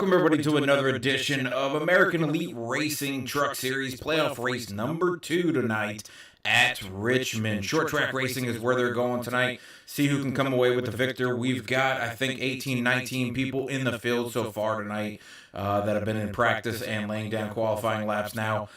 Welcome, everybody, to another edition of American Elite Racing Truck Series playoff race number 2 tonight at Richmond. Short track racing is where they're going tonight. See who can come away with the victor. We've got, I think, 18, 19 people in the field so far tonight that have been in practice and laying down qualifying laps now.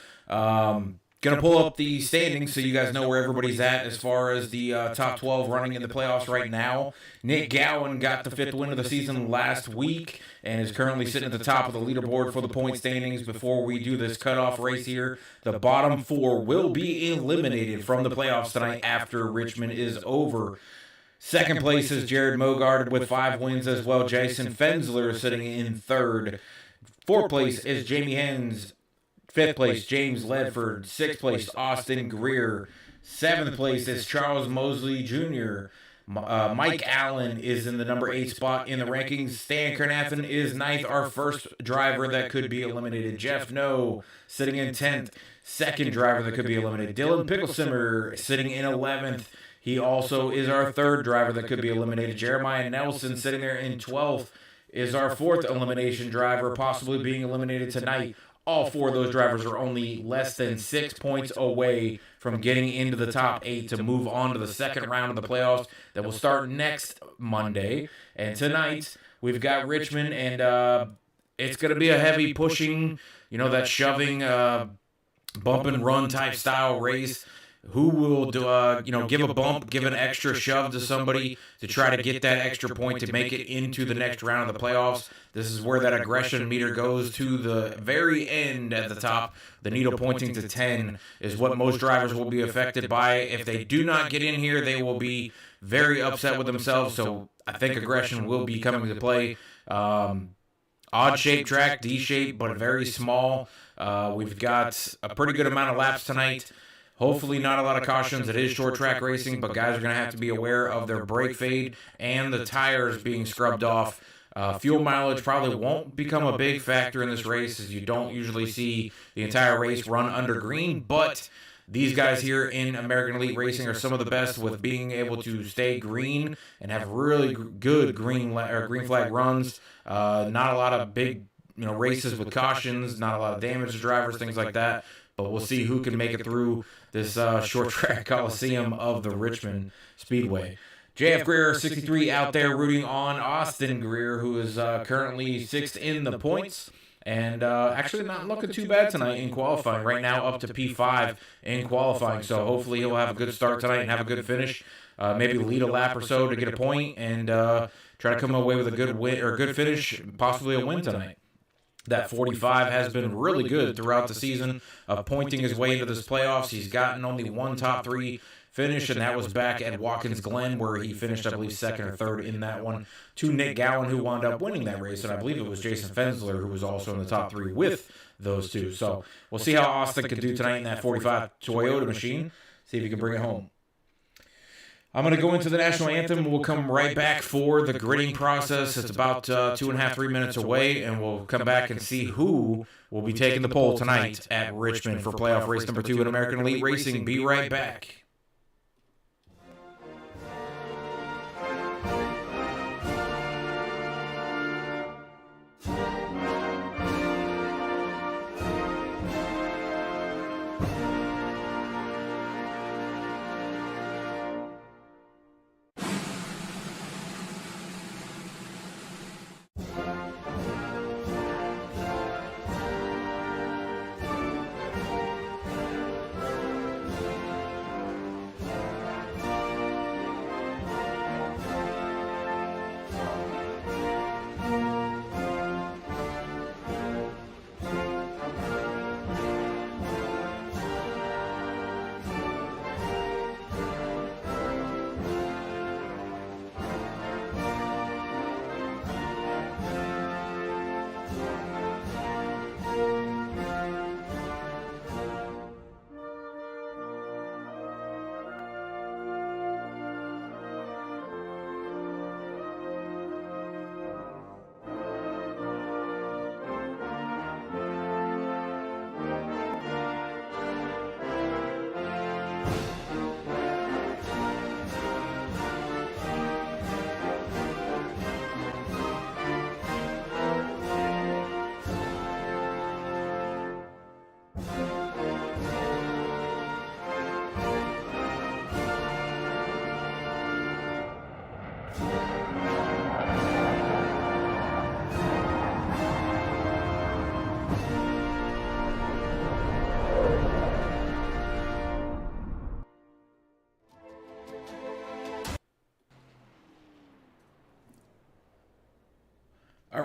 Going to pull up the standings so you guys know where everybody's at as far as the top 12 running in the playoffs right now. Nick Gowan got the 5th win of the season last week and is currently sitting at the top of the leaderboard for the point standings. Before we do this cutoff race here, the bottom 4 will be eliminated from the playoffs tonight after Richmond is over. Second place is Jared Mogard with 5 wins as well. Jason Fensler sitting in 3rd. 4th place is Jamie Hens. 5th place, James Ledford. 6th place, Austin Greer. 7th place is Charles Mosley Jr. Mike Allen is in the number 8 spot in the rankings. Stan Carnathan is 9th, our first driver that could be eliminated. Jeff No sitting in 10th, second driver that could be eliminated. Dylan Picklesimmer sitting in 11th. He also is our 3rd driver that could be eliminated. Jeremiah Nelson sitting there in 12th is our 4th elimination driver, possibly being eliminated tonight. All 4 of those drivers are only less than 6 points away from getting into the top 8 to move on to the second round of the playoffs that will start next Monday. And tonight, we've got Richmond, and it's going to be a heavy pushing, that shoving, bump and run type style race. Who will give a bump, give an extra shove to somebody to try to get that extra point to make it into the next round of the playoffs. This is where that aggression meter goes to the very end at the top. The needle pointing to 10 is what most drivers will be affected by. If they do not get in here, they will be very upset with themselves. So I think aggression will be coming into play. Odd-shaped track, D-shaped, but very small. We've got a pretty good amount of laps tonight. Hopefully not a lot of cautions. It is short track racing, but guys are going to have to be aware of their brake fade and the tires being scrubbed off. Fuel mileage probably won't become a big factor in this race, as you don't usually see the entire race run under green, but these guys here in American Elite Racing are some of the best with being able to stay green and have really good green flag runs. Not a lot of big races with cautions, not a lot of damage to drivers, things like that. But we'll see who can make it through this short track coliseum of the Richmond Speedway. JF Greer, 63, out there rooting on Austin Greer, who is currently 6th in the points. And actually not looking too bad tonight in qualifying. Right now up to P5 in qualifying. So hopefully he'll have a good start tonight and have a good finish. Maybe lead a lap or so to get a point and try to come away with a good win or good finish, possibly a win tonight. That 45 has been really good throughout the season of pointing his way into this playoffs. He's gotten only one top 3 finish, and that was back at Watkins Glen, where he finished, I believe, 2nd or 3rd in that one, to Nick Gowan, who wound up winning that race, and I believe it was Jason Fensler, who was also in the top 3 with those two. So we'll see how Austin can do tonight in that 45 Toyota machine, see if he can bring it home. I'm going to go into the national anthem. We'll come right back for the gridding process. It's about 2.5, 3 minutes away, and we'll come back and see who will be taking the pole tonight at Richmond for playoff race number 2 in American Elite Racing. Be right back.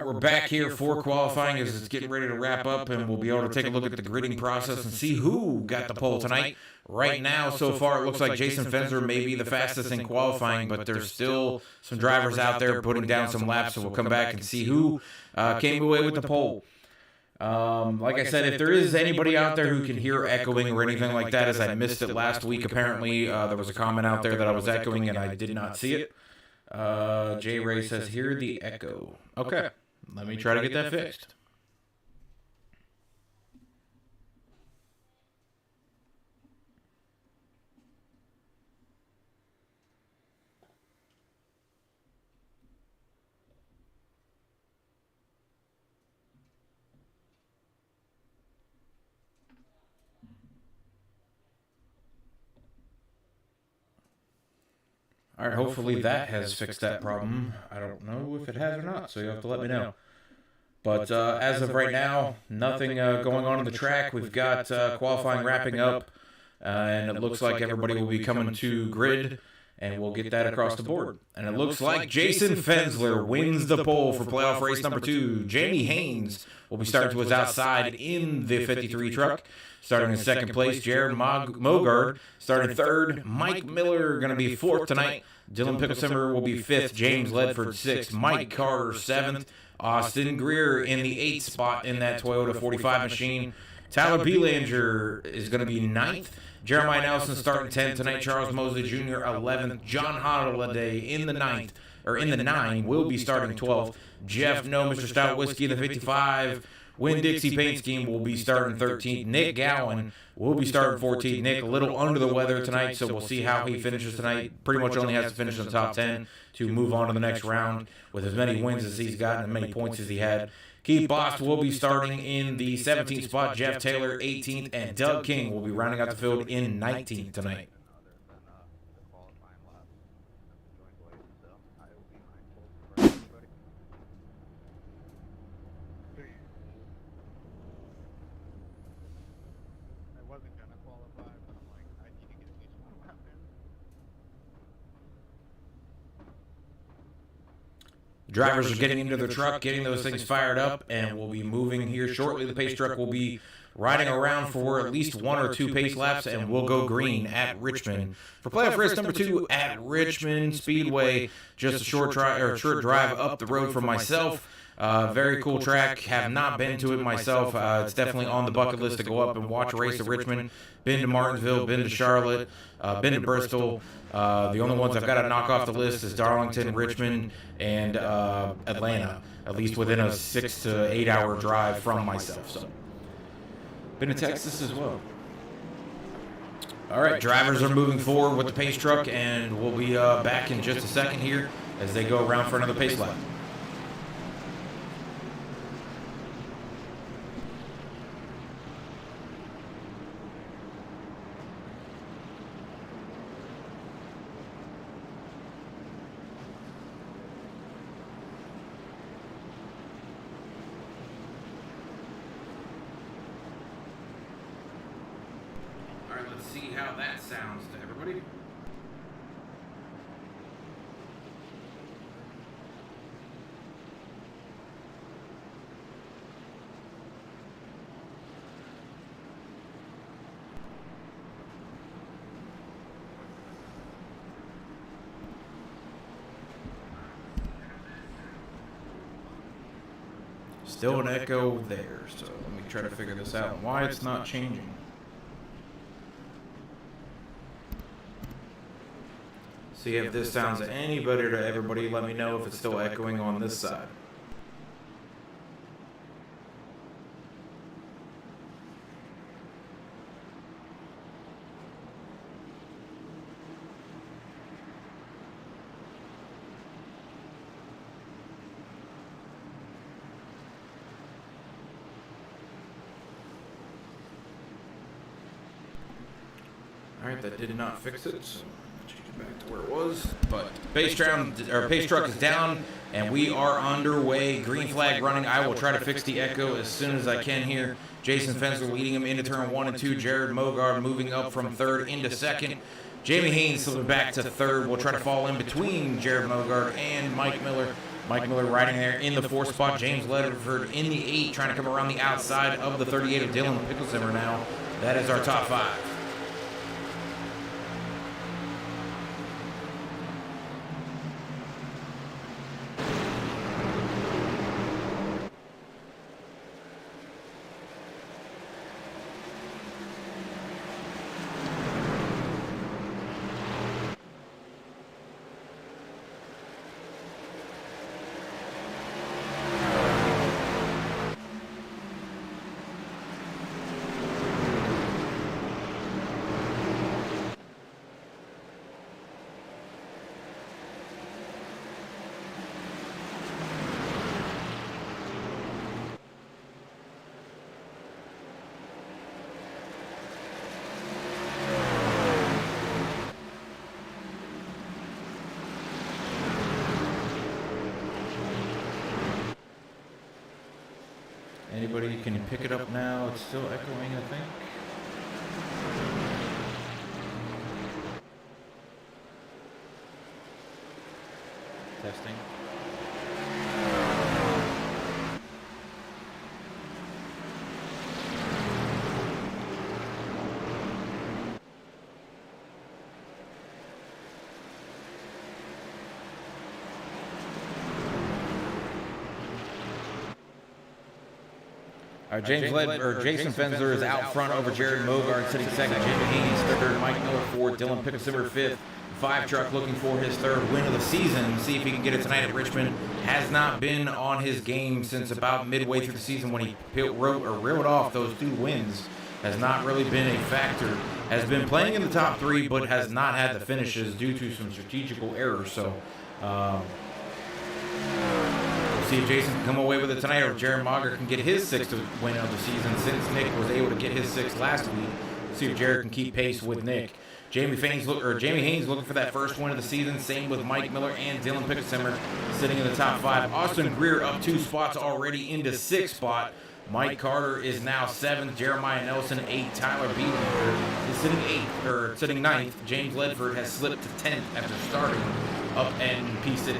right, we're back here for qualifying as it's getting ready to wrap up, and we'll be able to take a look at the gridding process and see who got the pole tonight. Right now, so far, it looks like Jason Fensler may be the fastest in qualifying, but there's still some drivers out there putting down some laps, so we'll come back and see who came away with the pole. Like I said, if there is anybody out there who can hear echoing or anything like that, as I missed it last week, apparently there was a comment out there that I was echoing and I did not see it. J Ray says, hear the echo. Okay, let me try to get that fixed. All right, hopefully that has fixed that problem. I don't know if it has or not, so you'll have to let me know. But as of right now, nothing going on in the track. We've got qualifying wrapping up, and it looks like everybody will be coming to grid, and we'll get that across the board. And it looks like Jason Fensler wins the pole for playoff race number 2. Jamie Haynes will be starting to his outside in the 53 truck. Starting in second place, Jared Mogard starting third. Mike Miller going to be fourth tonight. Dylan Picklesimmer will be fifth. James Ledford sixth. Mike Carter seventh. Austin Greer in the 8th spot in that Toyota 45 machine. Tyler Belanger is going to be 9th. Jeremiah Nelson starting 10th tonight. Charles Mosley Jr. 11th. John Holiday in the 9th, or in the 9, will be starting 12th. Jeff No, Mr. Stout Whiskey in the 55. Winn-Dixie Paint Scheme will be starting 13th. Nick Gowan will be starting 14th. Nick a little under the weather tonight, so we'll see how he finishes tonight. Pretty much only has to finish in the top 10 to move on to the next round with as many wins as he's gotten and many points as he had. Keith Bost will be starting in the 17th spot. Jeff Taylor 18th, and Doug King will be rounding out the field in 19th tonight. Drivers are getting into the truck, getting those things fired up, and we'll be moving here shortly. The pace truck will be riding around for at least 1 or 2 pace laps, and we'll go green at Richmond. For playoff race number 2 at Richmond Speedway, just a short drive up the road from myself. Very cool track. Have not been to it myself. It's definitely on the bucket list to go up and watch a race at Richmond. Been to Martinsville, been to Charlotte, been to Bristol. The only ones I've got to knock off the list is Darlington, Richmond, and Atlanta, at least within a 6 to 8 hour drive from myself. So, been to Texas as well. All right, drivers are moving forward with the pace truck, and we'll be back in just a second here as they go around for another pace lap. See how that sounds to everybody. Still an echo there, so let me try to figure this out. Why it's not changing. See if this sounds any better to everybody. Let me know if it's still echoing on this side. All right, that did not fix it. So back to where it was, but pace truck is down, and we are underway. Green flag running. I will try to fix the echo as soon as I can here. Jason Fensler leading him into turn 1 and 2. Jared Mogard moving up from 3rd into 2nd. Jamie Haynes slipping back to 3rd. We'll try to fall in between Jared Mogard and Mike Miller. Mike Miller riding there in the 4th spot. James Ledford in the 8, trying to come around the outside of the 38 of Dylan Picklesimmer now. That is our top 5. Anybody, can you pick it up now? It's still echoing, I think. Testing. Jason Fensler is out front over Jared Mogard, sitting second. Jamie Haynes third. Mike Miller fourth. Dylan Picklesimmer fifth. 5 truck looking for his 3rd win of the season. See if he can get it tonight at Richmond. Has not been on his game since about midway through the season when he reeled off those 2 wins. Has not really been a factor. Has been playing in the top 3, but has not had the finishes due to some strategical errors. So, see if Jason can come away with it tonight, or if Jared Mogger can get his 6th win of the season, since Nick was able to get his 6th last week. See if Jared can keep pace with Nick. Jamie Haynes looking for that 1st win of the season. Same with Mike Miller and Dylan Picklesimmer sitting in the top 5. Austin Greer up 2 spots already into 6th spot. Mike Carter is now 7th. Jeremiah Nelson 8th. Tyler Beaver is sitting 9th. James Ledford has slipped to 10th after starting up in P6.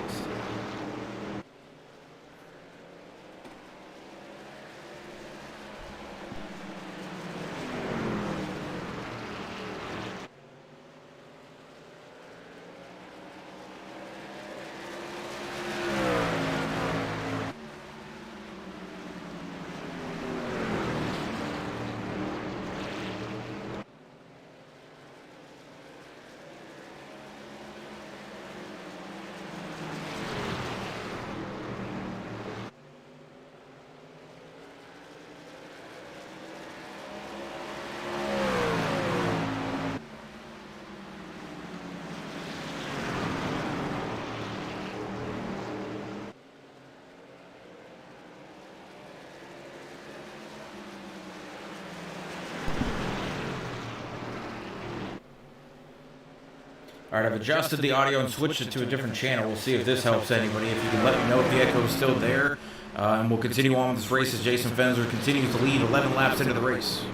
All right, I've adjusted the audio and switched it to a different channel. We'll see if this helps anybody. If you can let me know if the echo is still there. And we'll continue on with this race as Jason Fensler continues to lead 11 laps into the race.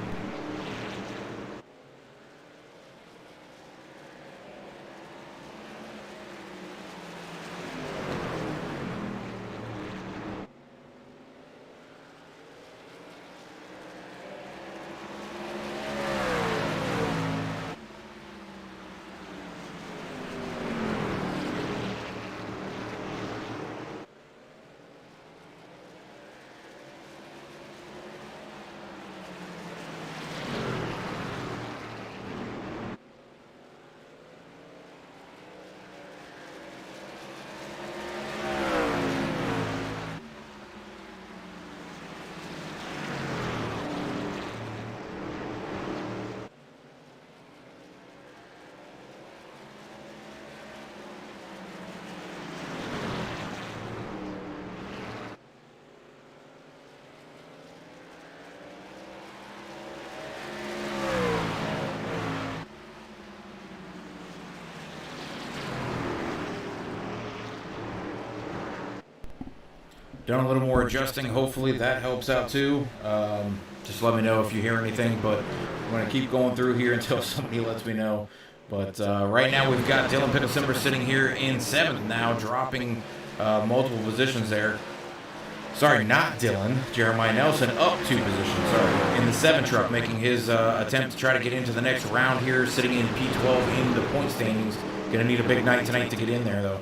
Done a little more adjusting. Hopefully that helps out too. Just let me know if you hear anything, but I'm going to keep going through here until somebody lets me know. But right now we've got Dylan Picklesimmer sitting here in 7th now, dropping multiple positions there. Sorry, not Dylan. Jeremiah Nelson up 2 positions, sorry, in the 7 truck, making his attempt to try to get into the next round here, sitting in P12 in the point standings. Going to need a big night tonight to get in there, though.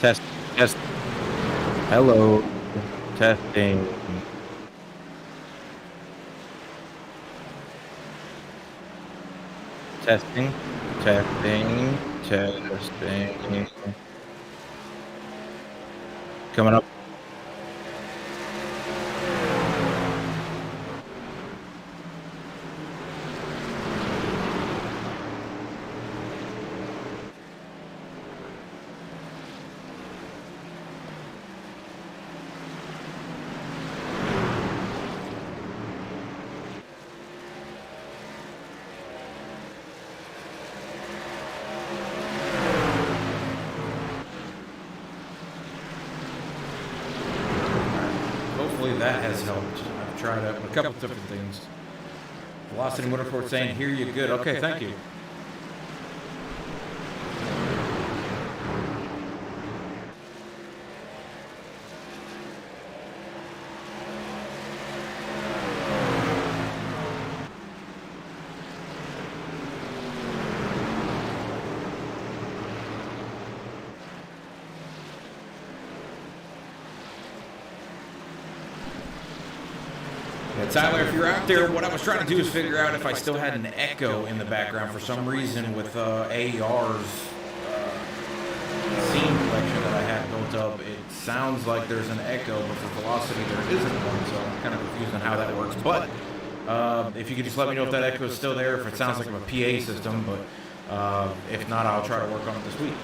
Test. Hello. Testing. Testing. Coming up. Hopefully that has helped. I've tried out a couple of different things. Velocity Motorsport saying, "Hear you good." Okay, thank you. Tyler, if you're out there, what I was trying to do is figure out if I still had an echo in the background for some reason with AER's scene collection that I had built up. It sounds like there's an echo, but for Velocity there isn't one, so I'm kind of confused on how that works. But if you could just let me know if that echo is still there, if it sounds like a PA system, but if not, I'll try to work on it this week.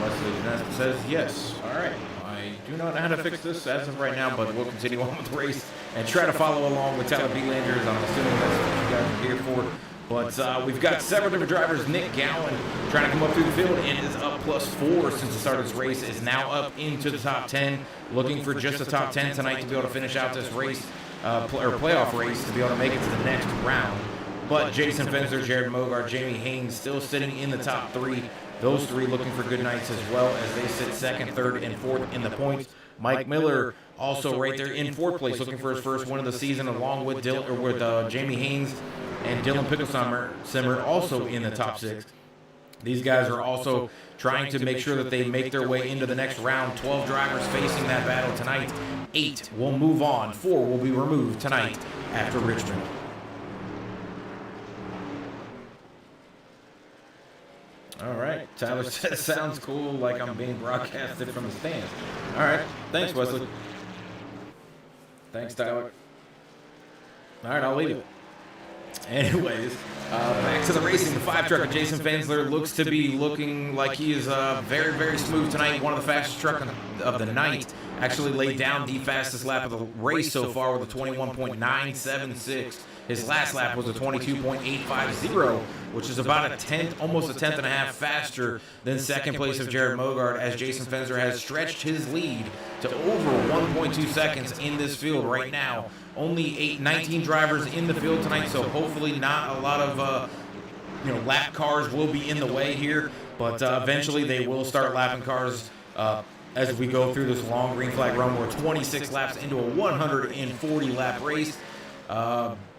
Wesley says yes. All right. I do not know how to fix this as of right now, but we'll continue on with the race and try to follow along with Tyler Belanger, as I'm assuming that's what you guys are here for. But we've got several different drivers. Nick Gowan trying to come up through the field and is up +4 since the start of this race, is now up into the top 10, looking for just the top 10 tonight to be able to finish out this race, or playoff race, to be able to make it to the next round. But Jason Fensler, Jared Mogart, Jamie Haynes still sitting in the top 3. Those 3 looking for good nights as well, as they sit 2nd, 3rd, and 4th in the points. Mike Miller also right there in 4th place, looking for his first win of the season, along with Jamie Haynes and Dylan Picklesimmer also in the top 6. These guys are also trying to make sure that they make their way into the next round. 12 drivers facing that battle tonight. 8 will move on. 4 will be removed tonight after Richmond. All right. Tyler says, sounds cool, like I'm being broadcasted from the stands. All right. Thanks, Wesley. Thanks, Tyler. All right, I'll leave it. Anyways, back to the racing. The 5 truck, Jason Fensler, looks to be looking like he is very, very smooth tonight. One of the fastest truck of the night. Actually laid down the fastest lap of the race so far with a 21.976. His last lap was a 22.850, which is about a tenth, almost a tenth and a half faster than second place of Jared Mogart, as Jason Fensler has stretched his lead to over 1.2 seconds in this field right now. Only 19 drivers in the field tonight, so hopefully not a lot of lap cars will be in the way here, but eventually they will start lapping cars as we go through this long green flag run. We're 26 laps into a 140 lap race.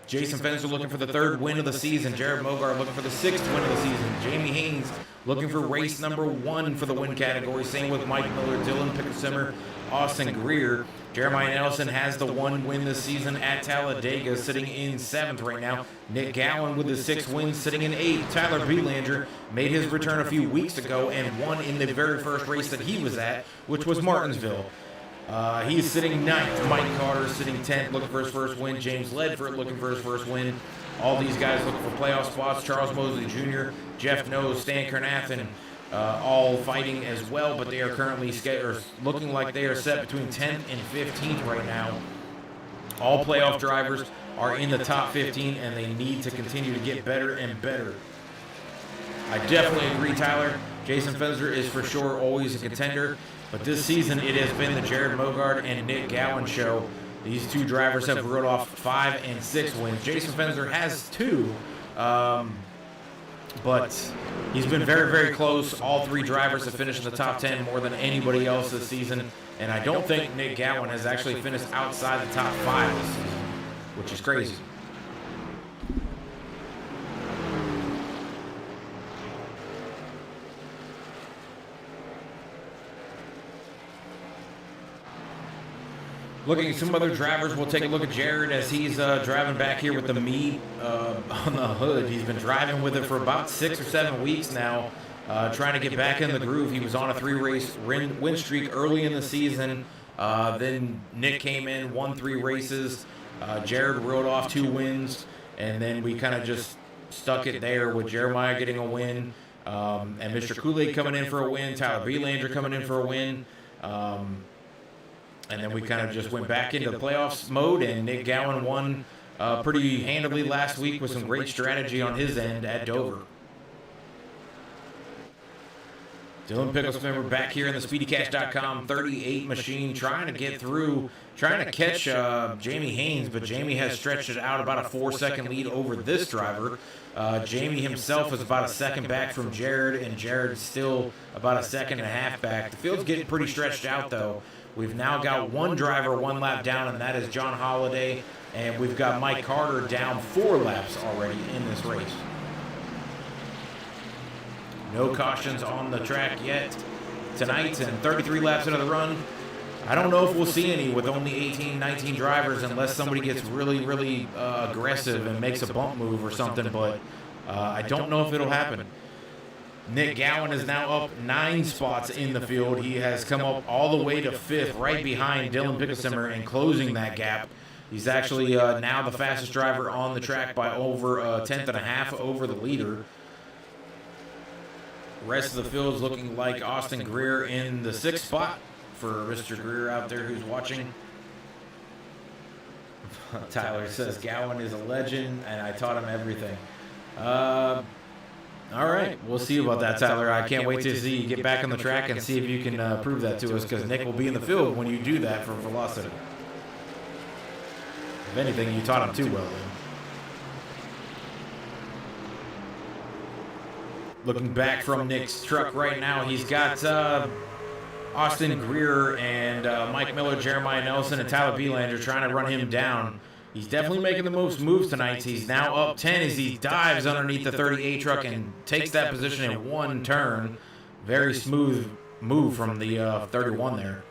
Jason Fensler looking for the 3rd win of the season. Jared Mogart looking for the 6th win of the season. Jamie Haynes looking for race number 1 for the win category. Same with Mike Miller, Dylan Picklesimmer, Austin Greer. Jeremiah Nelson has the 1 win this season at Talladega, sitting in 7th right now. Nick Gowan with the 6 wins, sitting in 8th. Tyler Belanger made his return a few weeks ago and won in the very first race that he was at, which was Martinsville. He's sitting 9th. Mike Carter sitting 10th, looking for his first win. James Ledford looking for his first win. All these guys looking for playoff spots. Charles Mosley Jr., Jeff Nose, Stan Kernathan, all fighting as well, but they are currently looking like they are set between 10th and 15th right now. All playoff drivers are in the top 15, and they need to continue to get better and better. I definitely agree, Tyler. Jason Fenzer is for sure always a contender, but this season it has been the Jared Mogard and Nick Gowan show. These two drivers have rode off 5 and 6 wins. Jason Fenzer has 2, but he's been very, very close. All 3 drivers have finished in the top 10 more than anybody else this season, and I don't think Nick Gowan has actually finished outside the top 5 this season, which is crazy. Looking at some other drivers, we'll take a look at Jared as he's driving back here with the meat on the hood. He's been driving with it for about 6 or 7 weeks now, trying to get back in the groove. He was on a 3-race win streak early in the season. Then Nick came in, won 3 races. Jared rode off 2 wins, and then we kind of just stuck it there with Jeremiah getting a win, and Mr. Kool-Aid coming in for a win, Tyler Belanger coming in for a win. And then we kind of just went back into the playoffs mode, and Nick Gowan won pretty handily last week with some great strategy on his end at Dover. Dylan Picklesmember back here in the SpeedyCash.com 38 machine, trying to get through, trying to catch Jamie Haynes, but Jamie has stretched it out about a 4-second lead over this driver. Jamie himself is about a second back from Jared, and Jared's still about a second and a half back. The field's getting pretty stretched out, though. We've now got one driver 1 lap down, and that is John Holliday, and we've got Mike Carter down 4 laps already in this race. No cautions on the track yet tonight, and 33 laps into the run. I don't know if we'll see any with only 18, 19 drivers unless somebody gets really, really aggressive and makes a bump move or something, but I don't know if it'll happen. Nick Gowan is now up 9 spots in the field. He has come up all the way to 5th, right behind Dylan Picklesmember and closing that gap. He's actually now the fastest driver on the track by over a 10th and a half over the leader. Rest of the field is looking like Austin Greer in the 6th spot for Mr. Greer out there who's watching. Tyler says Gowan is a legend, and I taught him everything. All right, we'll see about that, Tyler. I can't wait to see you get back on the track and see if you can prove that to us, because Nick will be in the field when you do that for velocity. If anything, you taught him too well, then. Looking back from Nick's truck right now, he's got Austin Greer and Mike Miller, Jeremiah Nelson, and Tyler Belanger trying to run him down. He's definitely making the most moves tonight. He's now up 10 as he dives underneath the 38 truck and takes that position in 1 turn. Very smooth move from the 31 there.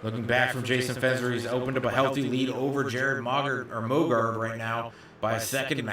Looking back from Jason Fenzer, he's opened up a healthy lead over Jared Mogard right now by a 1.5 seconds.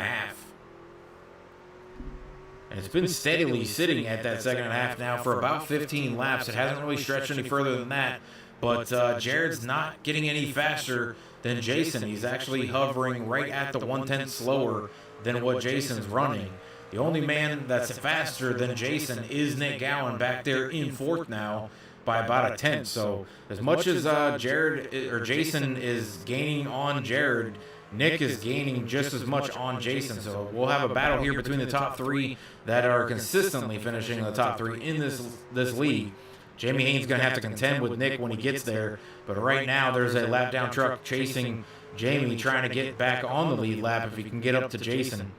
And it's been steadily sitting at that 2.5 seconds now for about 15 laps. It hasn't really stretched any further than that. But Jared's not getting any faster than Jason. He's actually hovering right at the 1/10 slower than what Jason's running. The only man that's faster than Jason is Nick Gowan back there in 4th now by about a 1/10. So as much as Jason is gaining on Jared, Nick is gaining just as much on Jason. So we'll have a battle here between the top 3 that are consistently finishing in the top 3 in this league. Jamie Haynes is going to have to contend with Nick when he gets there. But right now, there's a lap down truck chasing Jamie, trying to get back on the lead lap if he can get up to Jason.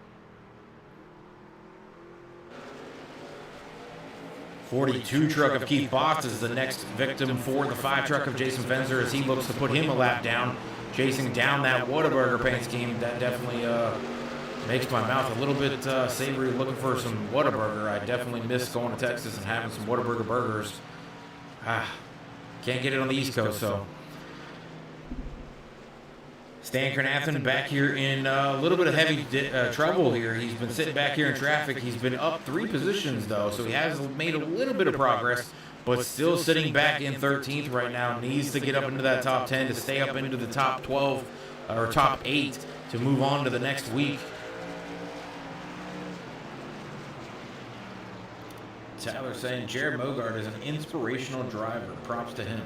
42 truck of Keith Boss is the next victim for the 5 truck of Jason Fenzer as he looks to put him a lap down, chasing down that Whataburger paint scheme. That definitely makes my mouth a little bit savory looking for some Whataburger. I definitely miss going to Texas and having some Whataburger burgers. Can't get it on the East Coast, so. Stan Kernathan back here in a little bit of heavy trouble here. He's been sitting back here in traffic. He's been up 3 positions, though, so he has made a little bit of progress. but still sitting back in 13th right now. Needs to get up into that top 10 to stay up into the top 12 or top 8 to move on to the next week. Tyler saying Jared Mogart is an inspirational driver. Props to him.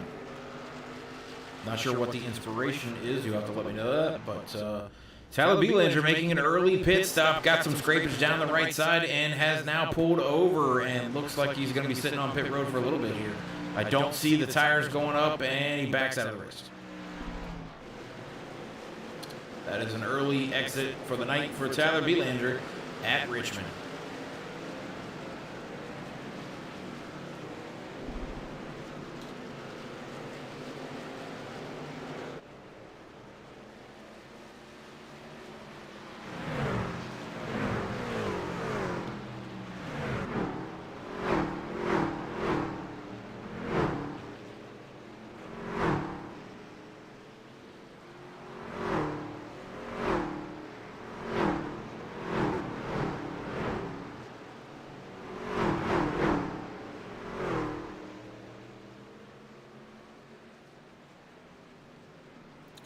Not sure what the inspiration is. You have to let me know that. But Tyler Belanger making an early pit stop. Got some scrapage down the right side and has now pulled over. And looks like he's going to be sitting on pit road for a little bit here. I don't see the tires going up, and he backs out of the race. That is an early exit for the night for Tyler Belanger at Richmond.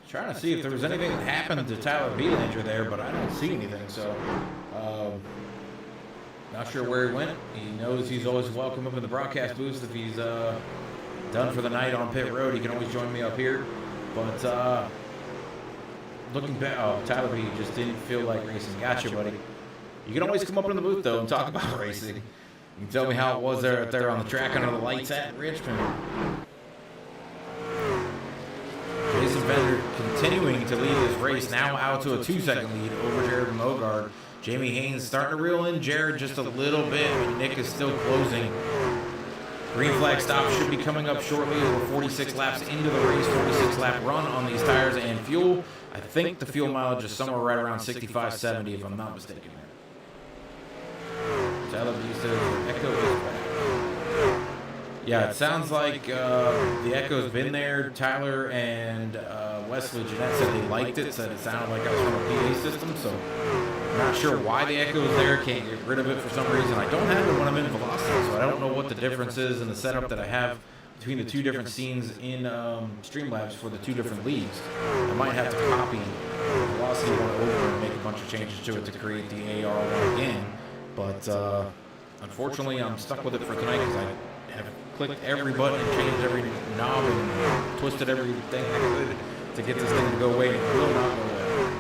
Trying to see if there was anything that happened to Tyler Belanger there, but I don't see anything. So, not sure where he went. He knows he's always welcome up in the broadcast booth. If he's done for the night on pit road, he can always join me up here. But looking back, oh, Tyler B just didn't feel like racing. Gotcha, buddy. You can always come up in the booth though and talk about racing. You can tell me how it was there on the track under the lights at Richmond. Jason Bender continuing to lead this race, now out to a 2-second lead over Jared Mogard. Jamie Haynes starting to reel in Jared just a little bit, but Nick is still closing. Green flag stop should be coming up shortly. Over 46 laps into the race, 46-lap run on these tires and fuel. I think the fuel mileage is somewhere right around 65, 70, if I'm not mistaken. Tyler B says Echo is back. Yeah, it sounds like the Echo's been there. Tyler and Wesley Jeanette said they liked it, said it sounded like I was from a PA system, so I'm not sure why the Echo's there. Can't get rid of it for some reason. I don't have it when I'm in Velocity, so I don't know what the difference is in the setup that I have between the two different scenes in Streamlabs for the two different leagues. I might have to copy the Velocity one over and make a bunch of changes to it to create the AER one again, but unfortunately I'm stuck with it for tonight because I have clicked every button and changed every knob and twisted everything I could to get this thing to go away, and it will not go away.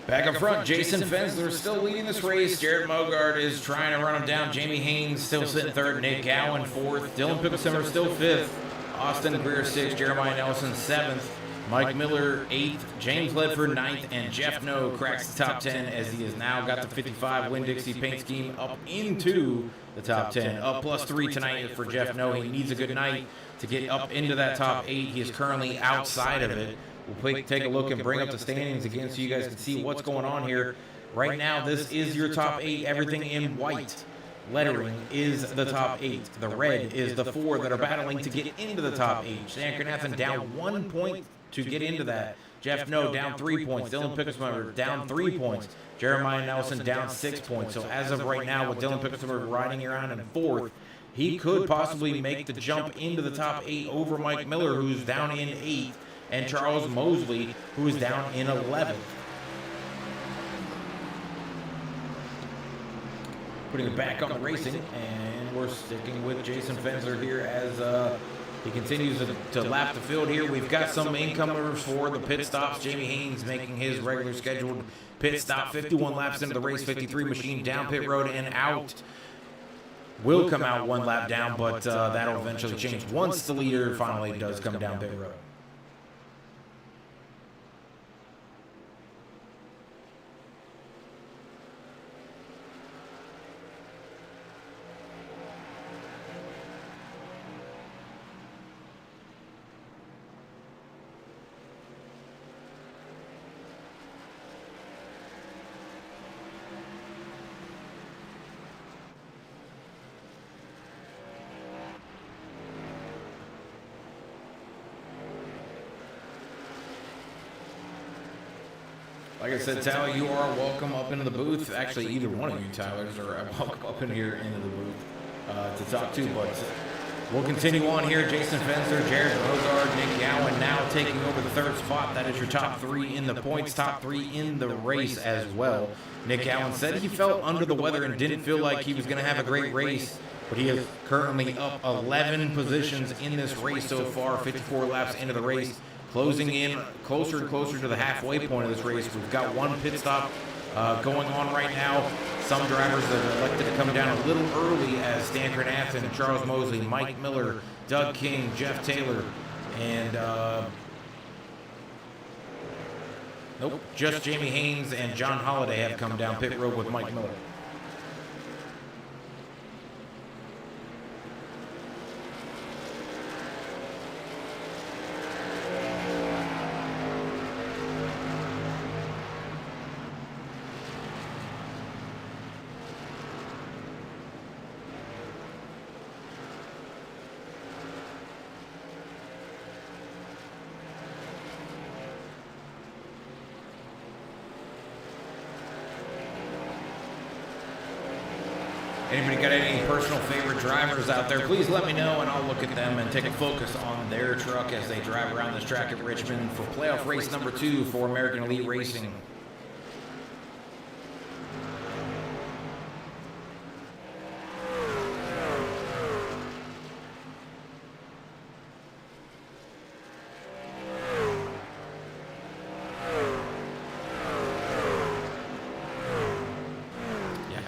Back up front, Jason Fensler still leading this race. Jared Mogard is trying to run him down. Jamie Haynes still sitting third. Nick Gowan fourth. Dylan Picklesimmer still fifth. Austin Greer sixth. Jeremiah Nelson seventh. Mike Miller 8th, James Ledford 9th, and Jeff No cracks the top 10 as he has now got the 55 Winn-Dixie paint scheme up into the top 10. Up +3 tonight for Jeff No. He needs a good night to get up into that top 8. He is currently outside of it. We'll take a look and bring up the standings again so you guys can see what's going on here. Right now, this is your top 8, everything in white. Lettering is the top 8. The red is the 4 that are battling to get into the top 8. Stan Kernathan down 1 point to get into that. Jeff No down 3 points. Dylan Picklesimmer down 3 points. Jeremiah Nelson down 6 points. So as of right now, with Dylan Picklesimmer riding around in 4th, he could possibly make the jump into the top 8 over Mike Miller, who's down in 8th, and Charles Mosley, who is down in 11th. Putting it back on the racing, and we're sticking with Jason Fensler here as he continues to lap the field here. We've got some incomers for the pit stops. Jamie Haynes making his regular scheduled pit stop. 51 laps into the race, 53 machine down pit road and out. Will come out 1 lap down, but that'll eventually change once the leader finally does come down pit road. Like I said, Tyler, you are welcome up into the booth. Actually, either one of you, Tylers, are welcome up in here into the booth to talk to. But we'll continue on here. Jason Fencer, Jared Rosard, Nick Gowan now taking over the third spot. That is your top three in the points, top three in the race as well. Nick Gowan said he felt under the weather and didn't feel like he was going to have a great race, but he is currently up 11 positions in this race so far, 54 laps into the race. Closing in closer and closer to the halfway point of this race. We've got one pit stop going on right now. Some drivers that have elected to come down a little early as Stan Granathan, Charles Mosley, Mike Miller, Doug King, Jeff Taylor, and just Jamie Haynes and John Holliday have come down pit road with Mike Miller. Anybody got any personal favorite drivers out there? Please let me know, and I'll look at them and take a focus on their truck as they drive around this track at Richmond for playoff race number 2 for American Elite Racing.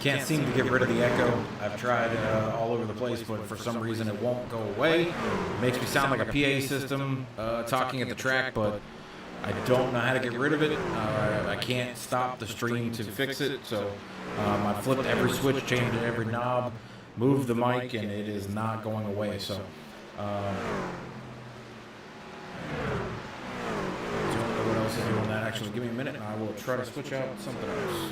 Can't seem to get rid of the echo. I've tried all over the place, but for some reason it won't go away. It makes me sound like a PA system talking at the track, but I don't know how to get rid of it. I can't stop the stream to fix it, so I flipped every switch, changed every knob, moved the mic, and it is not going away. So don't know what else is doing that. Actually, give me a minute, and I will try to switch out something else.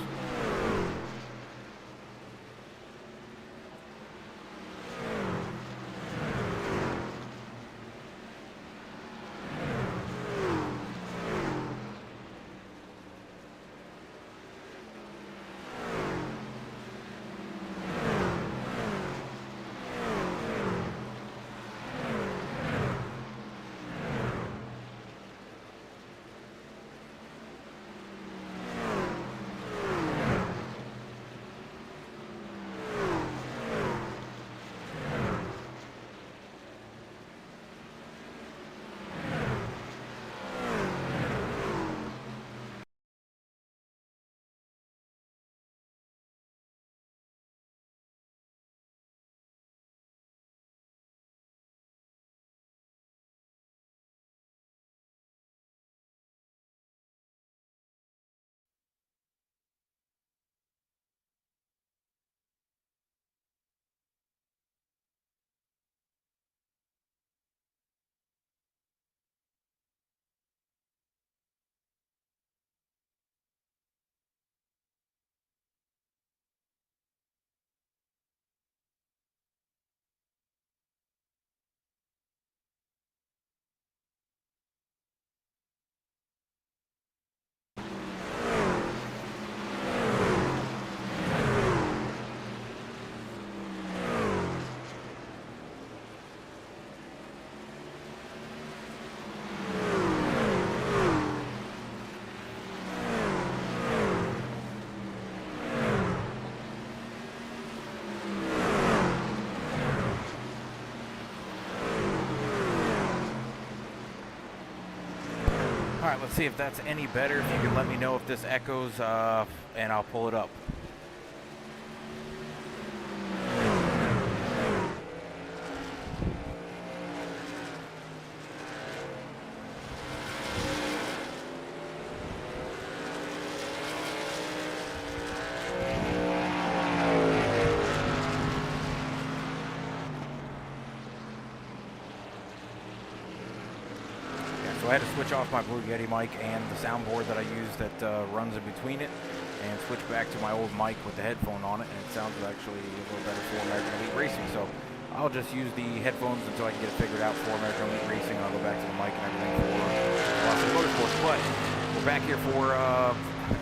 All right, let's see if that's any better. If you can let me know if this echoes, and I'll pull it up. So I had to switch off my Blue Yeti mic and the soundboard that I use that runs in between it, and switch back to my old mic with the headphone on it, and it sounds actually a little better for American Elite Racing. So I'll just use the headphones until I can get it figured out for American Elite Racing, and I'll go back to the mic and everything for Boston Motorsports. But we're back here for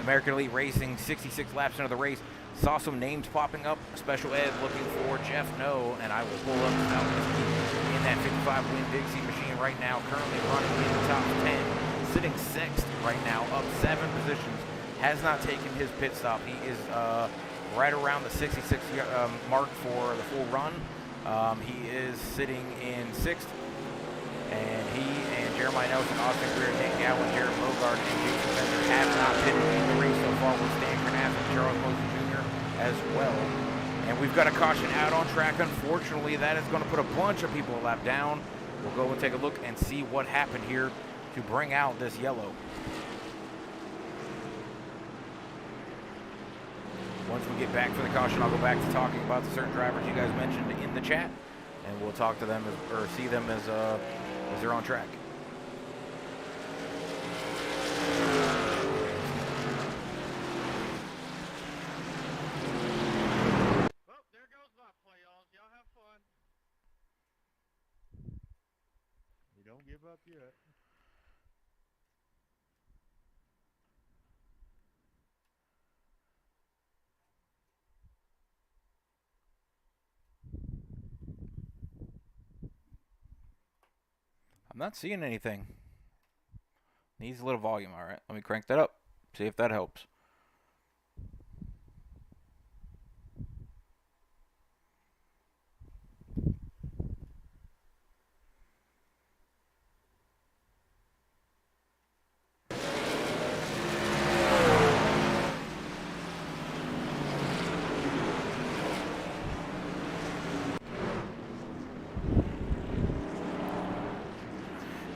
American Elite Racing, 66 laps into the race. Saw some names popping up. Special Ed looking for Jeff No, and I will pull up now in that 55-win Dixie machine right now. Currently running in the top 10, sitting 6th right now, up 7 positions. Has not taken his pit stop. He is right around the 66 mark for the full run. He is sitting in 6th. And he and Jeremiah Nelson, Austin Greer, Nick Gowan, Jared Bogart, and Jason Fender have not pitted in the race so far with Stan Carnass and Charles Mosey Jr. as well. And we've got a caution out on track. Unfortunately, that is going to put a bunch of people a lap down. We'll go and take a look and see what happened here to bring out this yellow. Once we get back for the caution, I'll go back to talking about the certain drivers you guys mentioned in the chat, and we'll talk to them or see them as they're on track. Well, there goes my play, y'all. Y'all have fun. You don't give up yet. I'm not seeing anything. Needs a little volume. All right, let me crank that up. See if that helps.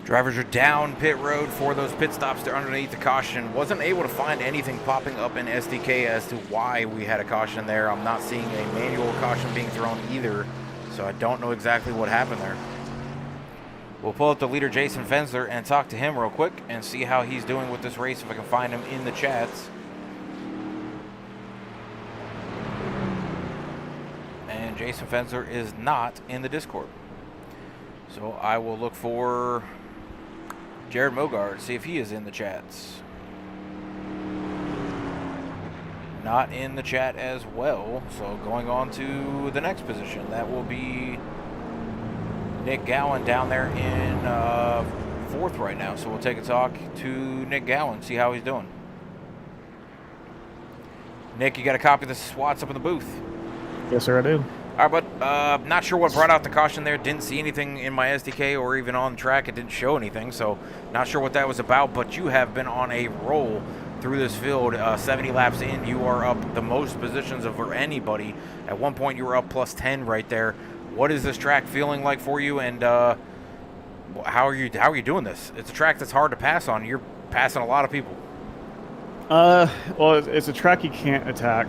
Drivers are down pit road for those pit stops. They're underneath the caution. Wasn't able to find anything popping up in SDK as to why we had a caution there. I'm not seeing a manual caution being thrown either, so I don't know exactly what happened there. We'll pull up the leader, Jason Fensler, and talk to him real quick and see how he's doing with this race, if I can find him in the chats. And Jason Fensler is not in the Discord. So I will look for Jared Mogard, see if he is in the chats. Not in the chat as well. So going on to the next position, that will be Nick Gowan down there in 4th right now. So we'll take a talk to Nick Gowan, see how he's doing. Nick, you got a copy of the SWATs up in the booth? Yes, sir, I do. All right, but not sure what brought out the caution there. Didn't see anything in my SDK or even on track. It didn't show anything, so not sure what that was about. But you have been on a roll through this field. 70 laps in, you are up the most positions of anybody. At one point, you were up plus 10 right there. What is this track feeling like for you, and how are you doing this? It's a track that's hard to pass on. You're passing a lot of people. Well, it's a track you can't attack.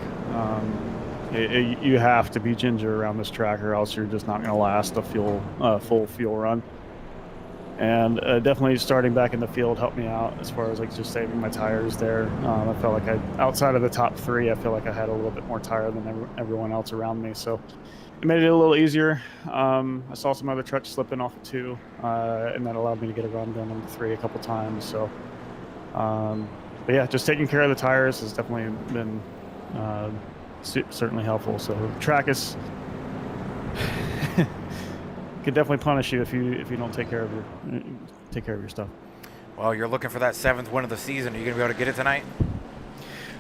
You have to be ginger around this track, or else you're just not going to last a full fuel run. And definitely starting back in the field helped me out as far as like just saving my tires there. I felt like outside of the top 3, I feel like I had a little bit more tire than everyone else around me. So it made it a little easier. I saw some other trucks slipping off of 2, and that allowed me to get a run down on 3 a couple times. So, but yeah, just taking care of the tires has definitely been certainly helpful. So the track is can definitely punish you if you don't take care of your stuff. Well, you're looking for that 7th win of the season. Are you gonna be able to get it tonight?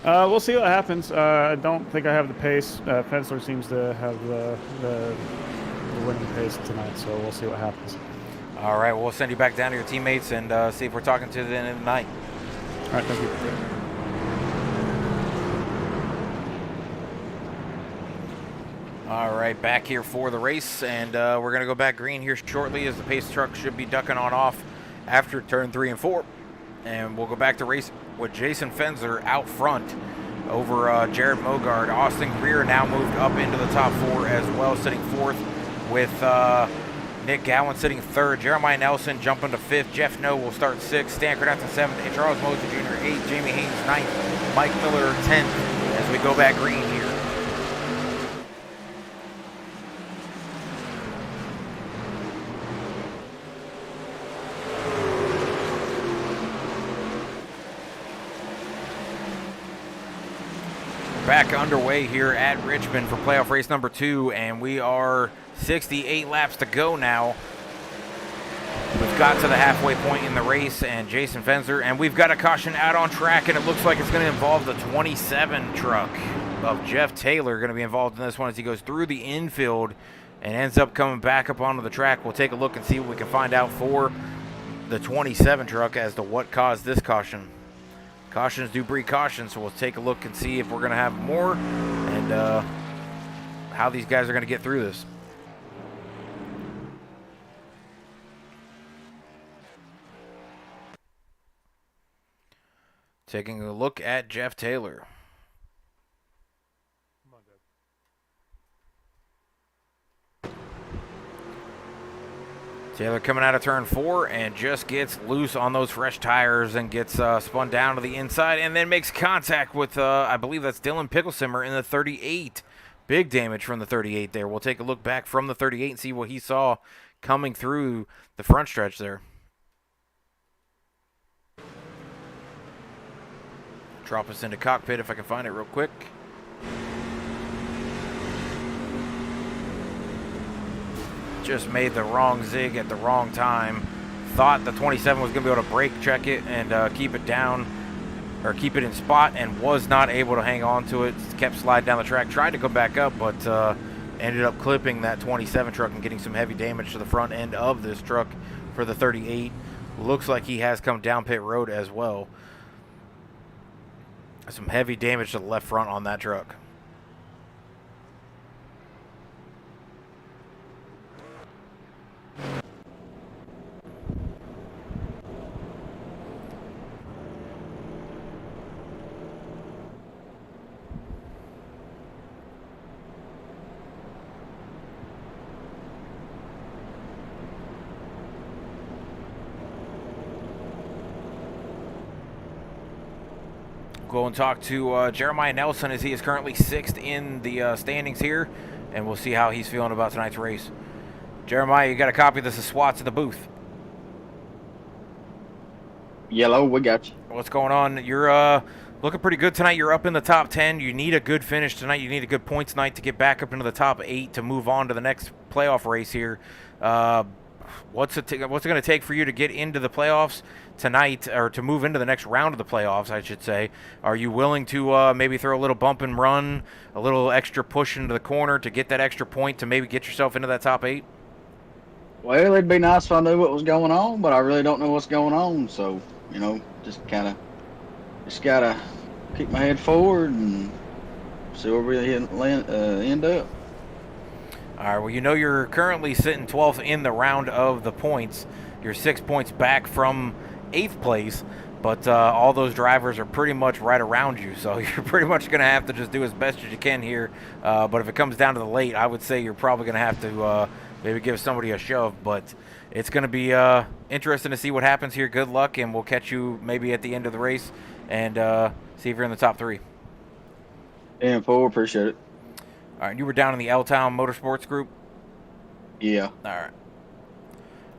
We'll see what happens. I don't think I have the pace. Fensler seems to have the winning pace tonight, so we'll see what happens. All right, we'll send you back down to your teammates and see if we're talking to the end of the night. All right, thank you. All right, back here for the race, and we're going to go back green here shortly as the pace truck should be ducking on off after turn 3 and 4. And we'll go back to race with Jason Fensler out front over Jared Mogard. Austin Greer now moved up into the top 4 as well, sitting 4th with Nick Gowan sitting 3rd. Jeremiah Nelson jumping to 5th. Jeff No will start 6th. Stan Carnass 7th. And Charles Mosey Jr. 8th. Jamie Haynes 9th. Mike Miller 10th as we go back green here. Back underway here at Richmond for playoff race number 2, and we are 68 laps to go now. We've got to the halfway point in the race, and Jason Fenzer, and we've got a caution out on track, and it looks like it's going to involve the 27 truck of Jeff Taylor, going to be involved in this one as he goes through the infield and ends up coming back up onto the track. We'll take a look and see what we can find out for the 27 truck as to what caused this caution. Cautions do breed caution, so we'll take a look and see if we're going to have more and how these guys are going to get through this. Taking a look at Jeff Taylor. Taylor coming out of turn 4 and just gets loose on those fresh tires and gets spun down to the inside and then makes contact with, I believe that's Dylan Picklesimmer in the 38. Big damage from the 38 there. We'll take a look back from the 38 and see what he saw coming through the front stretch there. Drop us into cockpit if I can find it real quick. Just made the wrong zig at the wrong time. Thought the 27 was going to be able to brake check it and keep it down, or keep it in spot, and was not able to hang on to it. Kept sliding down the track. Tried to go back up, but ended up clipping that 27 truck and getting some heavy damage to the front end of this truck for the 38. Looks like he has come down pit road as well. Some heavy damage to the left front on that truck. Go and talk to Jeremiah Nelson as he is currently 6th in the standings here, and we'll see how he's feeling about tonight's race. Jeremiah, you got a copy of this? SWAT's in the booth. Yellow, we got you. What's going on? You're looking pretty good tonight. You're up in the top 10. You need a good finish tonight. You need a good points night to get back up into the top 8 to move on to the next playoff race here. What's it going to take for you to get into the playoffs tonight, or to move into the next round of the playoffs, I should say? Are you willing to maybe throw a little bump and run, a little extra push into the corner to get that extra point to maybe get yourself into that top 8? Well, it'd be nice if I knew what was going on, but I really don't know what's going on. So, you know, just gotta keep my head forward and see where we end up. All right, well, you know you're currently sitting 12th in the round of the points. You're 6 points back from 8th place, but all those drivers are pretty much right around you, so you're pretty much going to have to just do as best as you can here. But if it comes down to the late, I would say you're probably going to have to maybe give somebody a shove, but it's going to be interesting to see what happens here. Good luck, and we'll catch you maybe at the end of the race and see if you're in the top 3. And forward, appreciate it. All right, you were down in the L-Town Motorsports group? Yeah. All